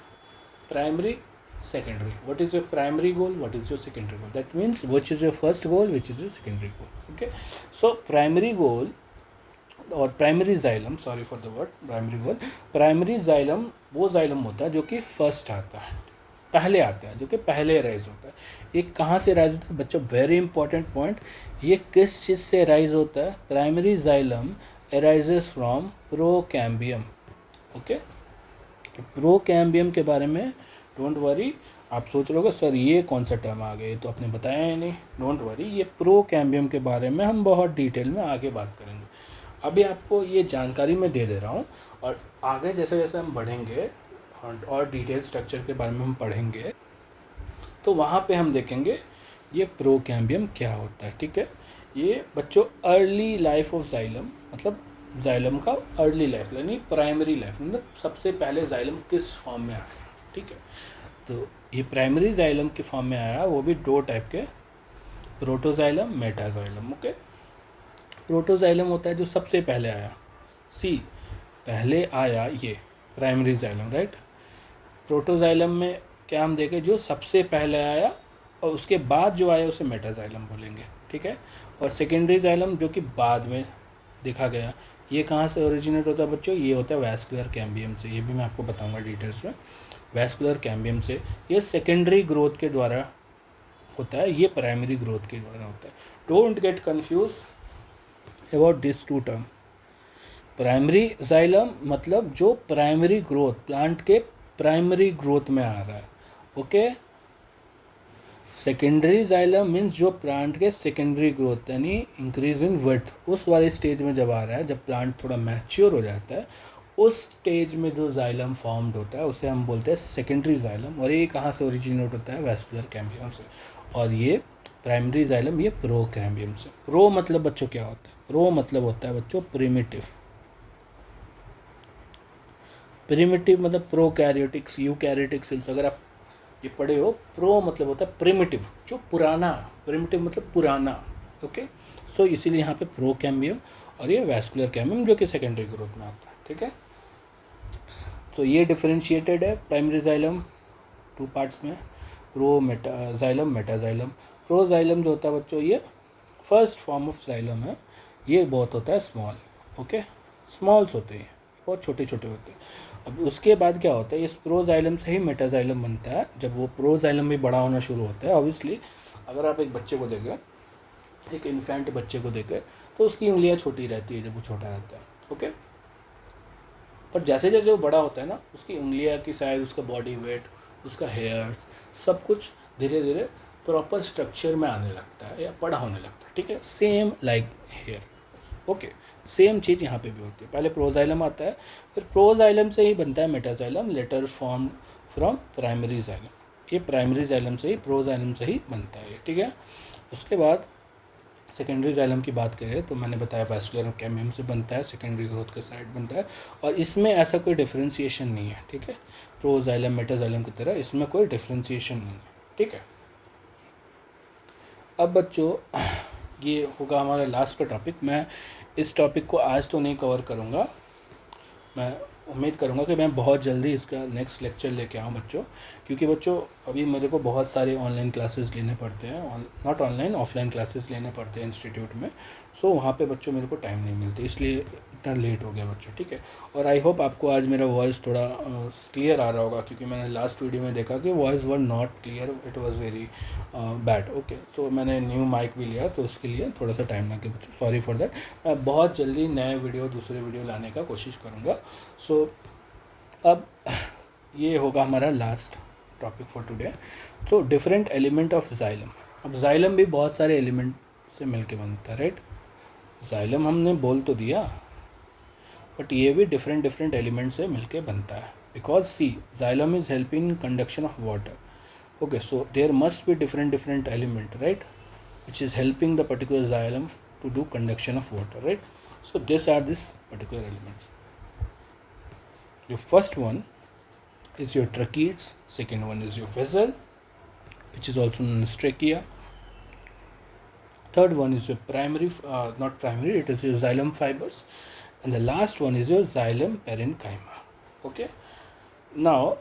Primary, secondary, what is your primary goal, what is your secondary goal, that means which is your first goal, which is your secondary goal. Okay, so primary goal और primary xylem, sorry for the word primary goal, primary xylem वो xylem होता है जो कि first आता है, पहले आता है, जो कि पहले राइज होता है। ये कहाँ से राइज होता है बच्चों, वेरी इंपॉर्टेंट पॉइंट, ये किस चीज़ से राइज होता है, primary xylem arises from procambium. Okay, procambium के बारे में डोंट वरी, आप सोच रहे हो सर ये कौन सा टर्म आ गया, तो आपने बताया ही नहीं। डोंट वरी, ये प्रोकैम्बियम के बारे में हम बहुत डिटेल में आगे बात करेंगे। अभी आपको ये जानकारी मैं दे दे रहा हूँ, और आगे जैसे जैसे हम बढ़ेंगे और डिटेल स्ट्रक्चर के बारे में हम पढ़ेंगे, तो वहाँ पे हम देखेंगे ये प्रोकैम्बियम क्या होता है। ठीक है, ये बच्चों अर्ली लाइफ ऑफ जाइलम, मतलब जाइलम का अर्ली लाइफ यानी प्राइमरी लाइफ, मतलब सबसे पहले जाइलम किस फॉर्म में आया। ठीक है, तो ये प्राइमरी जाइलम के फॉर्म में आया, वो भी दो टाइप के, प्रोटोजाइलम, मेटाजाइलम। ओके, प्रोटोजाइलम होता है जो सबसे पहले आया, सी पहले आया ये प्राइमरी जाइलम, राइट। प्रोटोजाइलम में क्या हम देखें, जो सबसे पहले आया और उसके बाद जो आया उसे मेटाजाइलम बोलेंगे। ठीक है, और सेकेंडरी जाइलम जो कि बाद में देखा गया, ये कहाँ से ओरिजिनेट होता है बच्चों, ये होता है वैस्कुलर कैम्बियम से। ये भी मैं आपको बताऊंगा डिटेल्स में, वैस्कुलर कैम्बियम से। ये सेकेंडरी ग्रोथ के द्वारा होता है, ये प्राइमरी ग्रोथ के द्वारा होता है। Don't get confuse about this two term. Primary xylem मतलब जो प्राइमरी ग्रोथ, प्लांट के प्राइमरी ग्रोथ में आ रहा है। ओके, सेकेंडरी जाइलम मीन्स जो प्लांट के सेकेंडरी ग्रोथ यानी इंक्रीज इन विड्थ, उस वाले स्टेज में जब आ रहा है, जब प्लांट थोड़ा मैच्योर हो जाता है, उस स्टेज में जो जाइलम फॉर्म्ड होता है उसे हम बोलते हैं सेकेंडरी जाइलम। और ये कहाँ से ओरिजिनेट होता है, वैस्कुलर कैम्बियम से। और ये प्राइमरी जाइलम ये प्रो कैम्बियम से। प्रो मतलब बच्चों क्या होता है, प्रो मतलब होता है बच्चों प्रिमिटिव। प्रिमिटिव मतलब प्रो कैरियोटिक्स, यू कैरियोटिक सेल्स, अगर आप ये पढ़े हो। प्रो मतलब होता है प्रिमिटिव, जो पुराना, प्रिमिटिव मतलब पुराना। ओके, सो इसीलिए यहाँ पे प्रो कैम्बियम, और ये वैस्कुलर कैम्बियम जो कि सेकेंडरी ग्रोथ में आता है। ठीक है, तो ये डिफरेंशिएटेड है प्राइमरी जाइलम टू पार्ट्स में, pro xylem, metaxylem. Pro xylem जो होता है बच्चों, ये फर्स्ट फॉर्म ऑफ जाइलम है, ये बहुत होता है स्मॉल। ओके, स्मॉल्स होते हैं, बहुत छोटे छोटे होते हैं। अब उसके बाद क्या होता है, इस प्रोजाइलम से ही मेटाजाइलम बनता है, जब वो प्रोजाइलम भी बड़ा होना शुरू होता है। ऑब्वियसली अगर आप एक बच्चे को देखें, एक इन्फेंट बच्चे को देखें, तो उसकी उंगलियां छोटी रहती है जब वो छोटा रहता है। ओके, पर जैसे जैसे वो बड़ा होता है ना, उसकी उंगलियां की साइज, उसका बॉडी वेट, उसका हेयर, सब कुछ धीरे धीरे प्रॉपर स्ट्रक्चर में आने लगता है या बड़ा होने लगता है। ठीक है, same like here. Okay, same चीज़ यहाँ पे भी होती है। पहले प्रोजाइलम आता है, फिर प्रोजाइलम से ही बनता है metaxylem, later form from primary xylem. ये प्राइमरी जाइलम से ही, प्रोजाइलम से ही बनता है। ठीक है, उसके बाद सेकेंडरी जाइलम की बात करें तो मैंने बताया वैस्कुलर कैम्बियम से बनता है, सेकेंडरी ग्रोथ के साइड बनता है, और इसमें ऐसा कोई डिफ्रेंशिएशन नहीं है। ठीक है, प्रोजाइलम मेटाजाइलम की तरह इसमें कोई डिफ्रेंशिएशन नहीं है। ठीक है, अब बच्चों ये होगा हमारा लास्ट का टॉपिक। मैं इस टॉपिक को आज तो नहीं कवर करूँगा, मैं उम्मीद करूँगा कि मैं बहुत जल्दी इसका नेक्स्ट लेक्चर लेके आऊँ बच्चों, क्योंकि बच्चों अभी मेरे को बहुत सारे ऑनलाइन क्लासेस लेने पड़ते हैं, नॉट ऑनलाइन, ऑफलाइन क्लासेस लेने पड़ते हैं इंस्टीट्यूट में। सो वहाँ पे बच्चों मेरे को टाइम नहीं मिलती, इसलिए इतना लेट हो गया बच्चों। ठीक है, और आई होप आपको आज मेरा वॉइस थोड़ा क्लियर आ रहा होगा, क्योंकि मैंने लास्ट वीडियो में देखा कि voice were not clear, it was very bad. Okay, so मैंने न्यू माइक भी लिया, तो उसके लिए थोड़ा सा टाइम लगे बच्चों, सॉरी फॉर दैट। मैं बहुत जल्दी नए वीडियो, दूसरे वीडियो लाने का कोशिश करूँगा। सो अब ये होगा हमारा last topic for today. So different element of xylem. अब जाइलम भी बहुत सारे एलिमेंट से मिलके बनता है, राइट। जाइलम हमने बोल तो दिया, बट ये भी डिफरेंट डिफरेंट एलिमेंट से मिलके बनता है, because see xylem is helping in conduction of water. Okay, so there must be different different element, right, which is helping the particular xylem to do conduction of water, right. So these are this particular elements. Your first one is your tracheids, second one is your vessel, which is also known as trachea. Third one is your primary, not primary, it is your xylem fibers. and the last one is your xylem parenchyma. Okay, now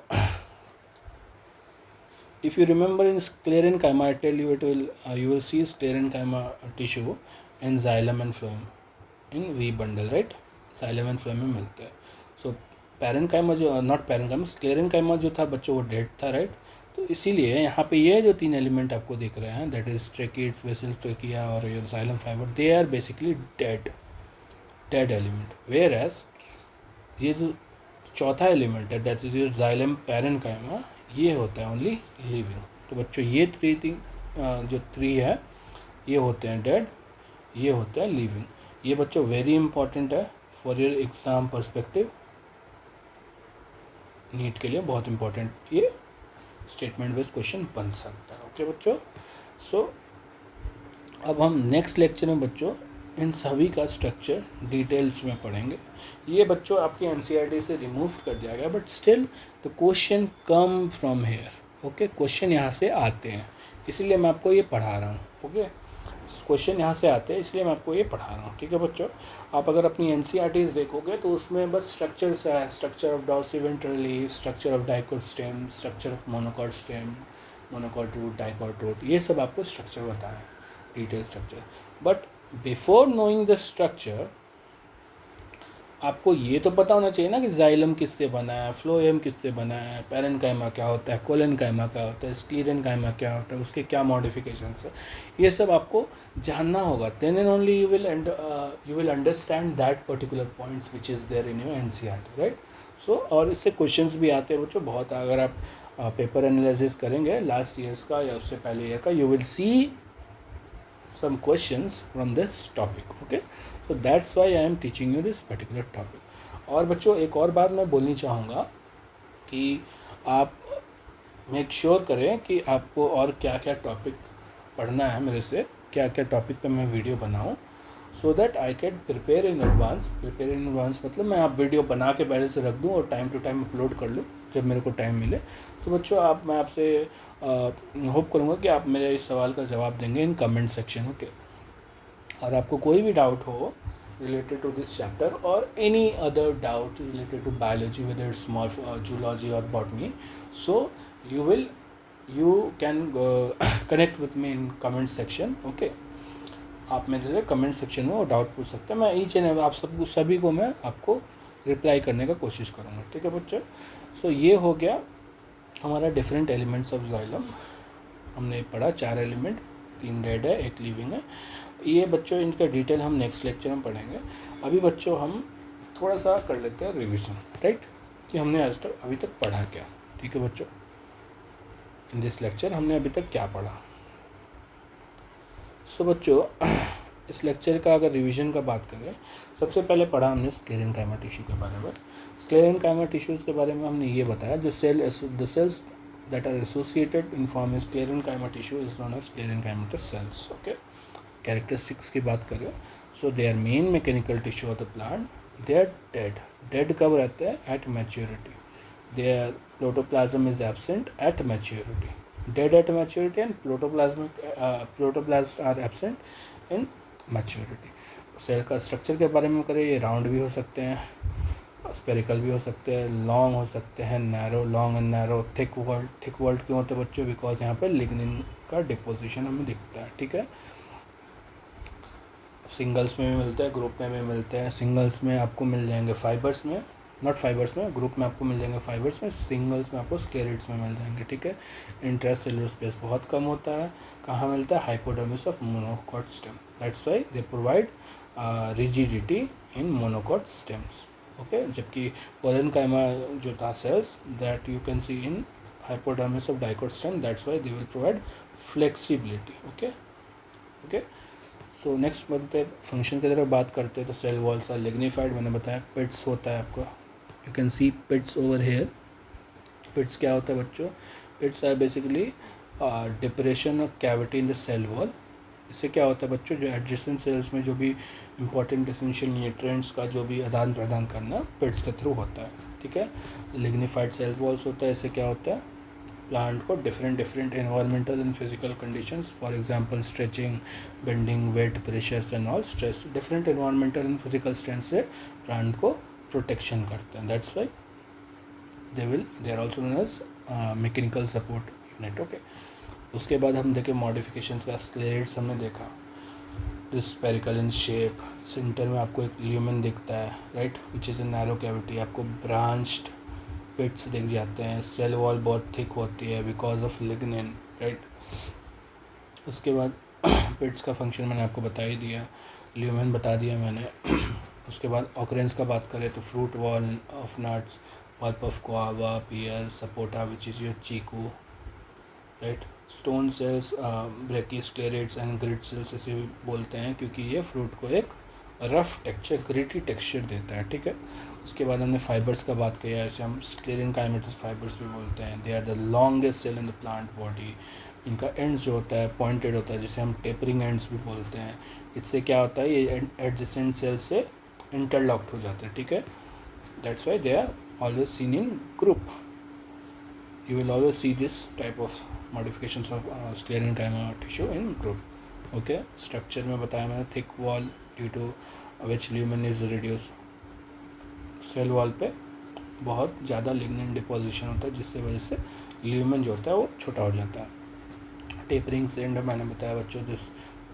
if you remember in sclerenchyma, I tell you it will you will see sclerenchyma tissue in xylem and phloem in V bundle, right? xylem and phloem में मिलते हैं. So parenchyma जो not parenchyma sclerenchyma जो था बच्चों वो dead था, right? तो इसीलिए यहाँ पे ये जो 3 एलिमेंट आपको दिख रहे हैं, that is tracheids, vessel trachea और your xylem fibre, they are basically dead element. Whereas ये जो चौथा एलिमेंट है, that is your xylem parenchyma, ये होता है ओनली लिविंग. तो बच्चों ये जो 3 है ये होते हैं डेड, ये होते हैं लिविंग. ये बच्चों वेरी इंपॉर्टेंट है for your exam perspective, NEET के लिए बहुत इंपॉर्टेंट ये स्टेटमेंट बेस्ड क्वेश्चन बन सकता है. ओके बच्चों, सो अब हम नेक्स्ट लेक्चर में बच्चों इन सभी का स्ट्रक्चर डिटेल्स में पढ़ेंगे. ये बच्चों आपकी एनसीईआरटी से रिमूव कर दिया गया, but still the question come from here. Okay, question यहाँ से आते हैं, इसीलिए मैं आपको ये पढ़ा रहा हूँ. ओके, क्वेश्चन यहाँ से आते हैं इसलिए मैं आपको ये पढ़ा रहा हूँ. ठीक है बच्चों, आप अगर अपनी एनसीईआरटीज़ देखोगे तो उसमें बस स्ट्रक्चर से है, structure of dorsiventrally, structure of dicot stem, structure of monocot stem, monocot root, dicot root, ये सब आपको स्ट्रक्चर बताया है, detail structure. But before knowing the structure आपको ये तो पता होना चाहिए ना कि जाइलम किससे बना है, फ्लोएम किससे बना है, पैरेन्काइमा क्या होता है, कोलेन्काइमा क्या होता है, स्क्लेरेन्काइमा क्या होता है, उसके क्या मॉडिफिकेशंस है, ये सब आपको जानना होगा. Then and only you will understand that particular points which is there in your NCERT, right? So और इससे क्वेश्चंस भी आते हैं बच्चों बहुत. अगर आप पेपर एनालिसिस करेंगे लास्ट ईयर्स का या उससे पहले ईयर का, you will C some questions from this topic. Okay, so that's why I am teaching you this particular topic. और बच्चों एक और बात मैं बोलनी चाहूँगा कि आप मेक श्योर करें कि आपको और क्या क्या टॉपिक पढ़ना है मेरे से, क्या क्या टॉपिक पे मैं वीडियो बनाऊँ, so that I can prepare in advance. Prepare in advance मतलब मैं आप वीडियो बना के पहले से रख दूँ और टाइम टू टाइम अपलोड कर लूँ जब मेरे को टाइम मिले. तो बच्चों मैं आपसे होप करूँगा कि आप मेरे इस सवाल का जवाब देंगे इन कमेंट सेक्शन. ओके, और आपको कोई भी डाउट हो related to this chapter or any other doubt related to biology, whether it's small zoology or botany, so you can connect with me in comment section. Okay, आप मेरे से comment section में वो डाउट पूछ सकते हैं. मैं ईच एंड आप सभी को मैं आपको रिप्लाई करने का कोशिश करूँगा. ठीक है बच्चों, सो ये हो गया हमारा डिफरेंट एलिमेंट्स ऑफ जाइलम. हमने पढ़ा 4 एलिमेंट, 3 डेड है, 1 लिविंग है. ये बच्चों इनका डिटेल हम नेक्स्ट लेक्चर में पढ़ेंगे. अभी बच्चों हम थोड़ा सा कर लेते हैं रिवीजन, राइट, कि हमने आज तक अभी तक पढ़ा क्या. ठीक है बच्चों, इन दिस लेक्चर हमने अभी तक क्या पढ़ा. सो बच्चों इस लेक्चर का अगर रिवीजन का बात करें, सबसे पहले पढ़ा हमने स्क्लेरेन्काइमा टिश्यू के बारे में. स्क्लेरेन्काइमा टिश्यूज़ के बारे में हमने ये बताया जो the cells that are associated in forming sclerenchyma tissue is known as sclerenchymatous cells. Okay, characteristics की बात करें, so they are main mechanical tissue of the plant. They are dead कब रहते हैं? At maturity. Their protoplasm is absent at maturity. Dead at maturity and protoplasts are absent in maturity. Cell का structure के बारे में करें, ये round भी हो सकते हैं, स्पेरिकल भी हो सकते हैं, लॉन्ग हो सकते हैं, narrow, long and narrow, thick world क्यों होते हैं बच्चों? बिकॉज यहाँ पे लिग्निन का डिपोजिशन हमें दिखता है. ठीक है, सिंगल्स में भी मिलते हैं, ग्रुप में भी मिलते हैं. सिंगल्स में आपको मिल जाएंगे फाइबर्स में, नॉट फाइबर्स में, ग्रुप में आपको मिल जाएंगे फाइबर्स में, सिंगल्स में आपको स्क्लेरेट्स में मिल जाएंगे. ठीक है, इंट्रासेलुलर स्पेस बहुत कम होता है. कहाँ मिलता है? Hypodermis of monocot stem. That's why they provide rigidity in monocot stems. Okay, जबकि कोलेन्काइमा जो था cells that you can see in hypodermis of dicot stem, that's why they will provide flexibility. Okay, so next बढ़ते function की तरफ बात करते हैं. तो सेल वॉल्स आर लिग्निफाइड, मैंने बताया. पिट्स होता है आपका, you can see pits over here. Pits क्या होता है बच्चों? Pits are basically depression of cavity in the cell wall. इससे क्या होता है बच्चों? जो एडजेसेंट सेल्स में जो भी इंपॉर्टेंट एसेंशियल न्यूट्रिएंट्स का जो भी आदान प्रदान करना पिट्स के थ्रू होता है. ठीक है, लिग्निफाइड सेल वॉल्स होता है. इससे क्या होता है? प्लांट को different environmental and physical conditions, for example stretching, bending, weight, pressures and all stress, different environmental and physical strength से प्लांट को प्रोटेक्शन करते हैं. That's why they are also known as mechanical support unit. Okay, उसके बाद हम देखें modifications का. Sclereids हमने देखा, this spherical in shape, centre में आपको एक ल्यूमेन दिखता है, right, which is a narrow cavity. आपको ब्रांच्ड पिट्स दिख जाते हैं. सेल वॉल बहुत थिक होती है बिकॉज ऑफ लिग्निन, राइट. उसके बाद पिट्स का फंक्शन मैंने आपको बता ही दिया, ल्यूमेन बता दिया मैंने. उसके बाद ऑकरेंस का बात करें तो fruit wall of nuts, pulp of guava, pear, sapota which is your chikoo, right. Stone cells, brachysclereids and grit cells इसे बोलते हैं क्योंकि ये फ्रूट को एक रफ टेक्सचर, ग्रिटी टेक्सचर देता है, ठीक है. उसके बाद हमने फाइबर्स का बात किया, ऐसे हम स्क्लेरेनकाइमेटस फाइबर्स भी बोलते हैं. They are the longest cell in the plant body. इनका एंड्स जो होता है पॉइंटेड होता है, जिसे हम टेपरिंग एंड्स भी बोलते हैं. इससे क्या होता है, ये एडजेसेंट सेल से इंटरलॉक्ड हो जाते हैं, ठीक है. That's why they are always seen in group. You will always see this type of modifications of sclerenchyma tissue in group. Okay, structure में बताया मैंने, thick wall due to which lumen is reduced. Cell wall पे बहुत ज़्यादा lignin deposition होता है जिससे वजह से ल्यूमेन जो होता है वो छोटा हो जाता है. टेपरिंग से एंड मैंने बताया बच्चों, this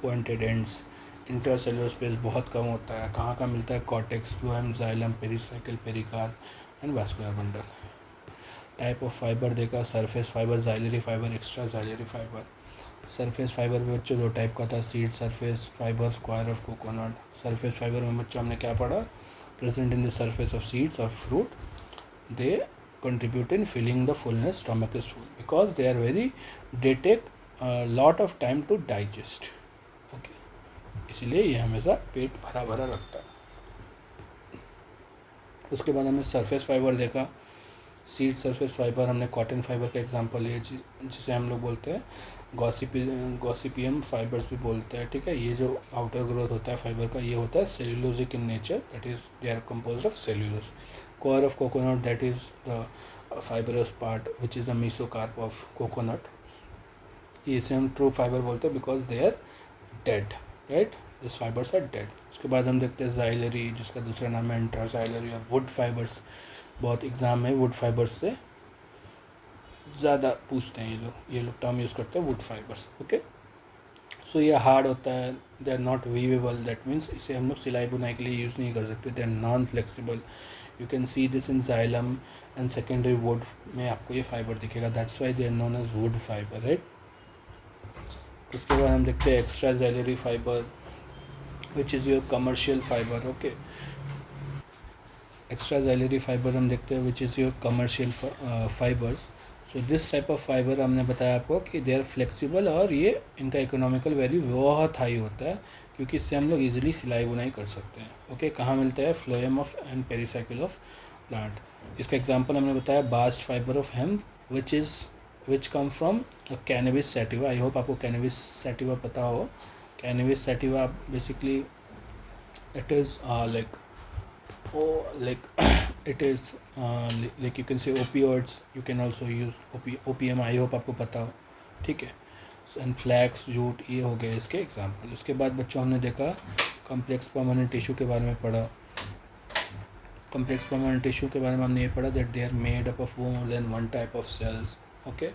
pointed ends. Intercellular space बहुत कम होता है. कहाँ का मिलता है, cortex, phloem, xylem, pericycle, pericarp and vascular bundle. Type of fibre देखा, surface fibre, xylary fibre, extra xylary fibre. Surface fibre में बच्चों दो टाइप का था, seed surface fibre, coir of coconut. Surface fibre में बच्चों हमने क्या पढ़ा, present in the surface of seeds और fruit. They contribute in filling the fullness stomach is full because they are very, they take lot of time to digest. Okay, इसलिए ये हमेशा पेट भरा भरा रखता है. उसके बाद हमने सरफेस फाइबर देखा. सीड सरफेस फाइबर हमने कॉटन फाइबर का एग्जांपल लिया, जिसे हम लोग बोलते हैं गॉसिपियम फाइबर्स भी बोलते हैं, ठीक है. ये जो आउटर ग्रोथ होता है फाइबर का, ये होता है cellulosic in nature, that is they are composed of cellulose. Coir of coconut, that is the fibrous part which is the mesocarp of coconut. इसे हम ट्रू फाइबर बोलते हैं because they are dead, right, this fibres are dead. उसके बाद हम देखते हैं xylary, जिसका दूसरा नाम है इंट्राजाइलरी और वुड फाइबर्स. बहुत एग्ज़ाम में वुड फाइबर्स से ज़्यादा पूछते हैं ये लोग टर्म यूज़ करते हैं वुड फाइबर्स. ओके, सो ये हार्ड होता है, they are not weavable. That means इसे हम लोग सिलाई बुनाई के लिए यूज़ नहीं कर सकते. They are non flexible. You can see this in xylem and secondary wood में आपको ये फाइबर दिखेगा. That's why they are known as wood fibre, right. उसके बाद हम देखते हैं extra xylary fibre which is your commercial fibre. Okay, extra xylary fibre हम देखते हैं which is your commercial fibres. So this type of fibre हमने बताया आपको कि दे आर फ्लेक्सिबल और ये इनका इकोनॉमिकल वैल्यू बहुत हाई होता है क्योंकि इससे हम लोग इजीली सिलाई बुनाई कर सकते हैं. ओके, कहाँ मिलता है, phloem of and pericycle of plant. इसका एग्जांपल हमने बताया bast fibre of hemp which come from cannabis sativa. I hope आपको कैनबिस सैटिवा पता हो. Cannabis sativa basically it is like it is like you can say opioids, you can also use opium. I hope आपको पता हो, ठीक है. And flex, jute, ये हो गए इसके एग्जांपल. उसके बाद बच्चों हमने देखा कम्प्लेक्स परमानेंट टिश्यू के बारे में पढ़ा. कम्प्लेक्स परमानेंट टिश्यू के बारे में हमने ये पढ़ा that they are made up of more than one type of cells. Okay,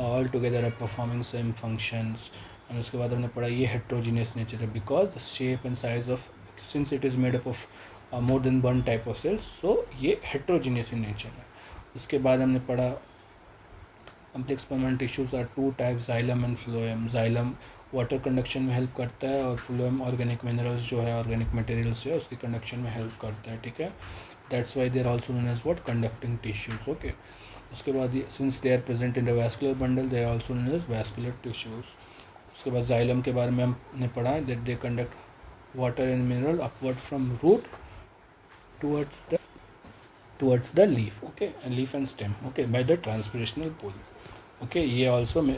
all together are performing same functions. And उसके बाद हमने पढ़ा ये हेट्रोजीनियस नेचर है because the shape and size of, since it is made up of more than one type of cells, so ये heterogeneous in nature है. उसके बाद हमने पढ़ा complex permanent tissues are two type, xylem and phloem. Xylem water conduction में help करता है और फ्लोएम ऑर्गेनिक मिनरल्स जो है, ऑर्गेनिक मटेरियल्स है, उसकी कंडक्शन में हेल्प करता है, ठीक है. That's why they are also known as what, conducting tissues. Okay, उसके बाद since they are present in the vascular bundle they are also known as vascular tissues. उसके बाद जाइलम के बारे में हमने पढ़ा that they conduct water and mineral upward from root towards the leaf. Okay, and leaf and stem. Okay, by the transpirational pull. Okay,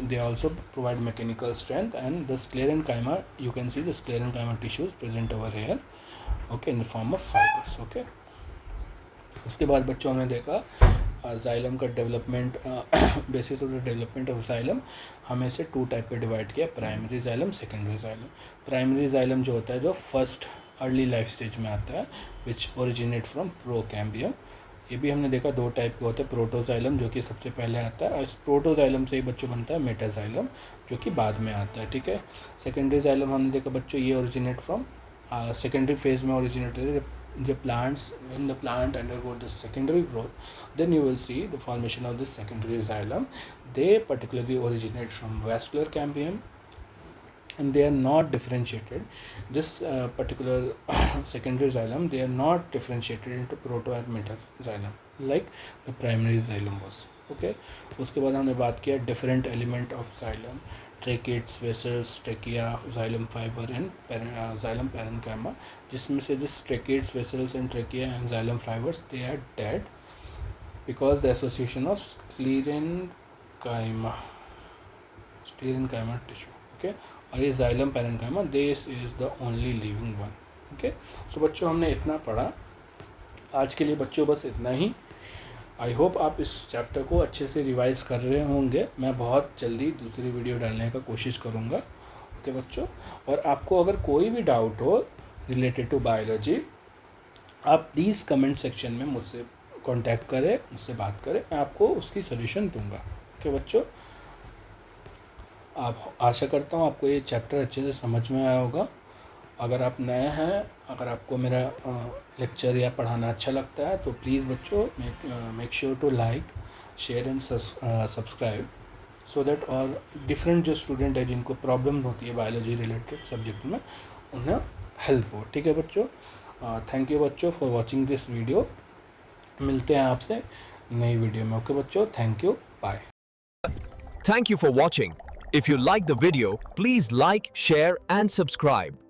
they also provide mechanical strength. And the sclerenchyma, you can see the sclerenchyma tissues present over here. Okay, in the form of fibers. Okay, उसके बाद बच्चों हमने देखा xylem का development, basis of the development of xylem हमें इसे 2 type पे divide किया, primary xylem, secondary xylem. Primary xylem जो होता है जो फर्स्ट अर्ली लाइफ स्टेज में आता है, विच ओरिजिनेट फ्रॉम प्रोकैम्बियम। ये भी हमने देखा 2 टाइप के होते हैं, प्रोटोजाइलम जो कि सबसे पहले आता है, और इस प्रोटोजाइलम से ही बच्चों बनता है मेटाजाइलम जो कि बाद में आता है, ठीक है। सेकेंडरी जाइलम हमने देखा बच्चों, ये ओरिजिनेट फ्रॉम सेकेंडरी फेज में ओरिजिनेट है, the plants, when the plant undergo the secondary growth, then you will see the formation of the secondary xylem. They particularly originate from vascular cambium and they are not differentiated. This particular secondary xylem, they are not differentiated into proto and meta xylem like the primary xylem was. Okay, उसके बाद हमने बात किया different element of xylem, tracheids, vessels, trachea, xylem fibre and xylem parenchyma, जिसमें से this tracheids, vessels and trachea and xylem fibres they are dead because the association of sclerenchyma tissue. Okay, और ये xylem parenchyma this is the only living one. Okay, so बच्चों हमने इतना पढ़ा आज के लिए बच्चों, बस इतना ही। आई होप आप इस चैप्टर को अच्छे से रिवाइज कर रहे होंगे। मैं बहुत जल्दी दूसरी वीडियो डालने का कोशिश करूँगा। ओके बच्चों, और आपको अगर कोई भी डाउट हो रिलेटेड टू बायोलॉजी, आप प्लीज़ कमेंट सेक्शन में मुझसे कांटेक्ट करें, मुझसे बात करें, मैं आपको उसकी सॉल्यूशन दूंगा। ओके बच्चों, आप आशा करता हूँ आपको ये चैप्टर अच्छे से समझ में आया होगा। अगर आप नए हैं, अगर आपको मेरा लेक्चर या पढ़ाना अच्छा लगता है तो प्लीज़ बच्चों make sure to like, share and subscribe, so that और डिफरेंट जो स्टूडेंट है जिनको प्रॉब्लम होती है बायोलॉजी रिलेटेड सब्जेक्ट में, उन्हें हेल्प हो। ठीक है बच्चों, थैंक यू बच्चों फॉर वॉचिंग दिस वीडियो। मिलते हैं आपसे नई वीडियो में। ओके बच्चों, thank you, bye. Thank you for watching. If you like the video, please like, share and subscribe.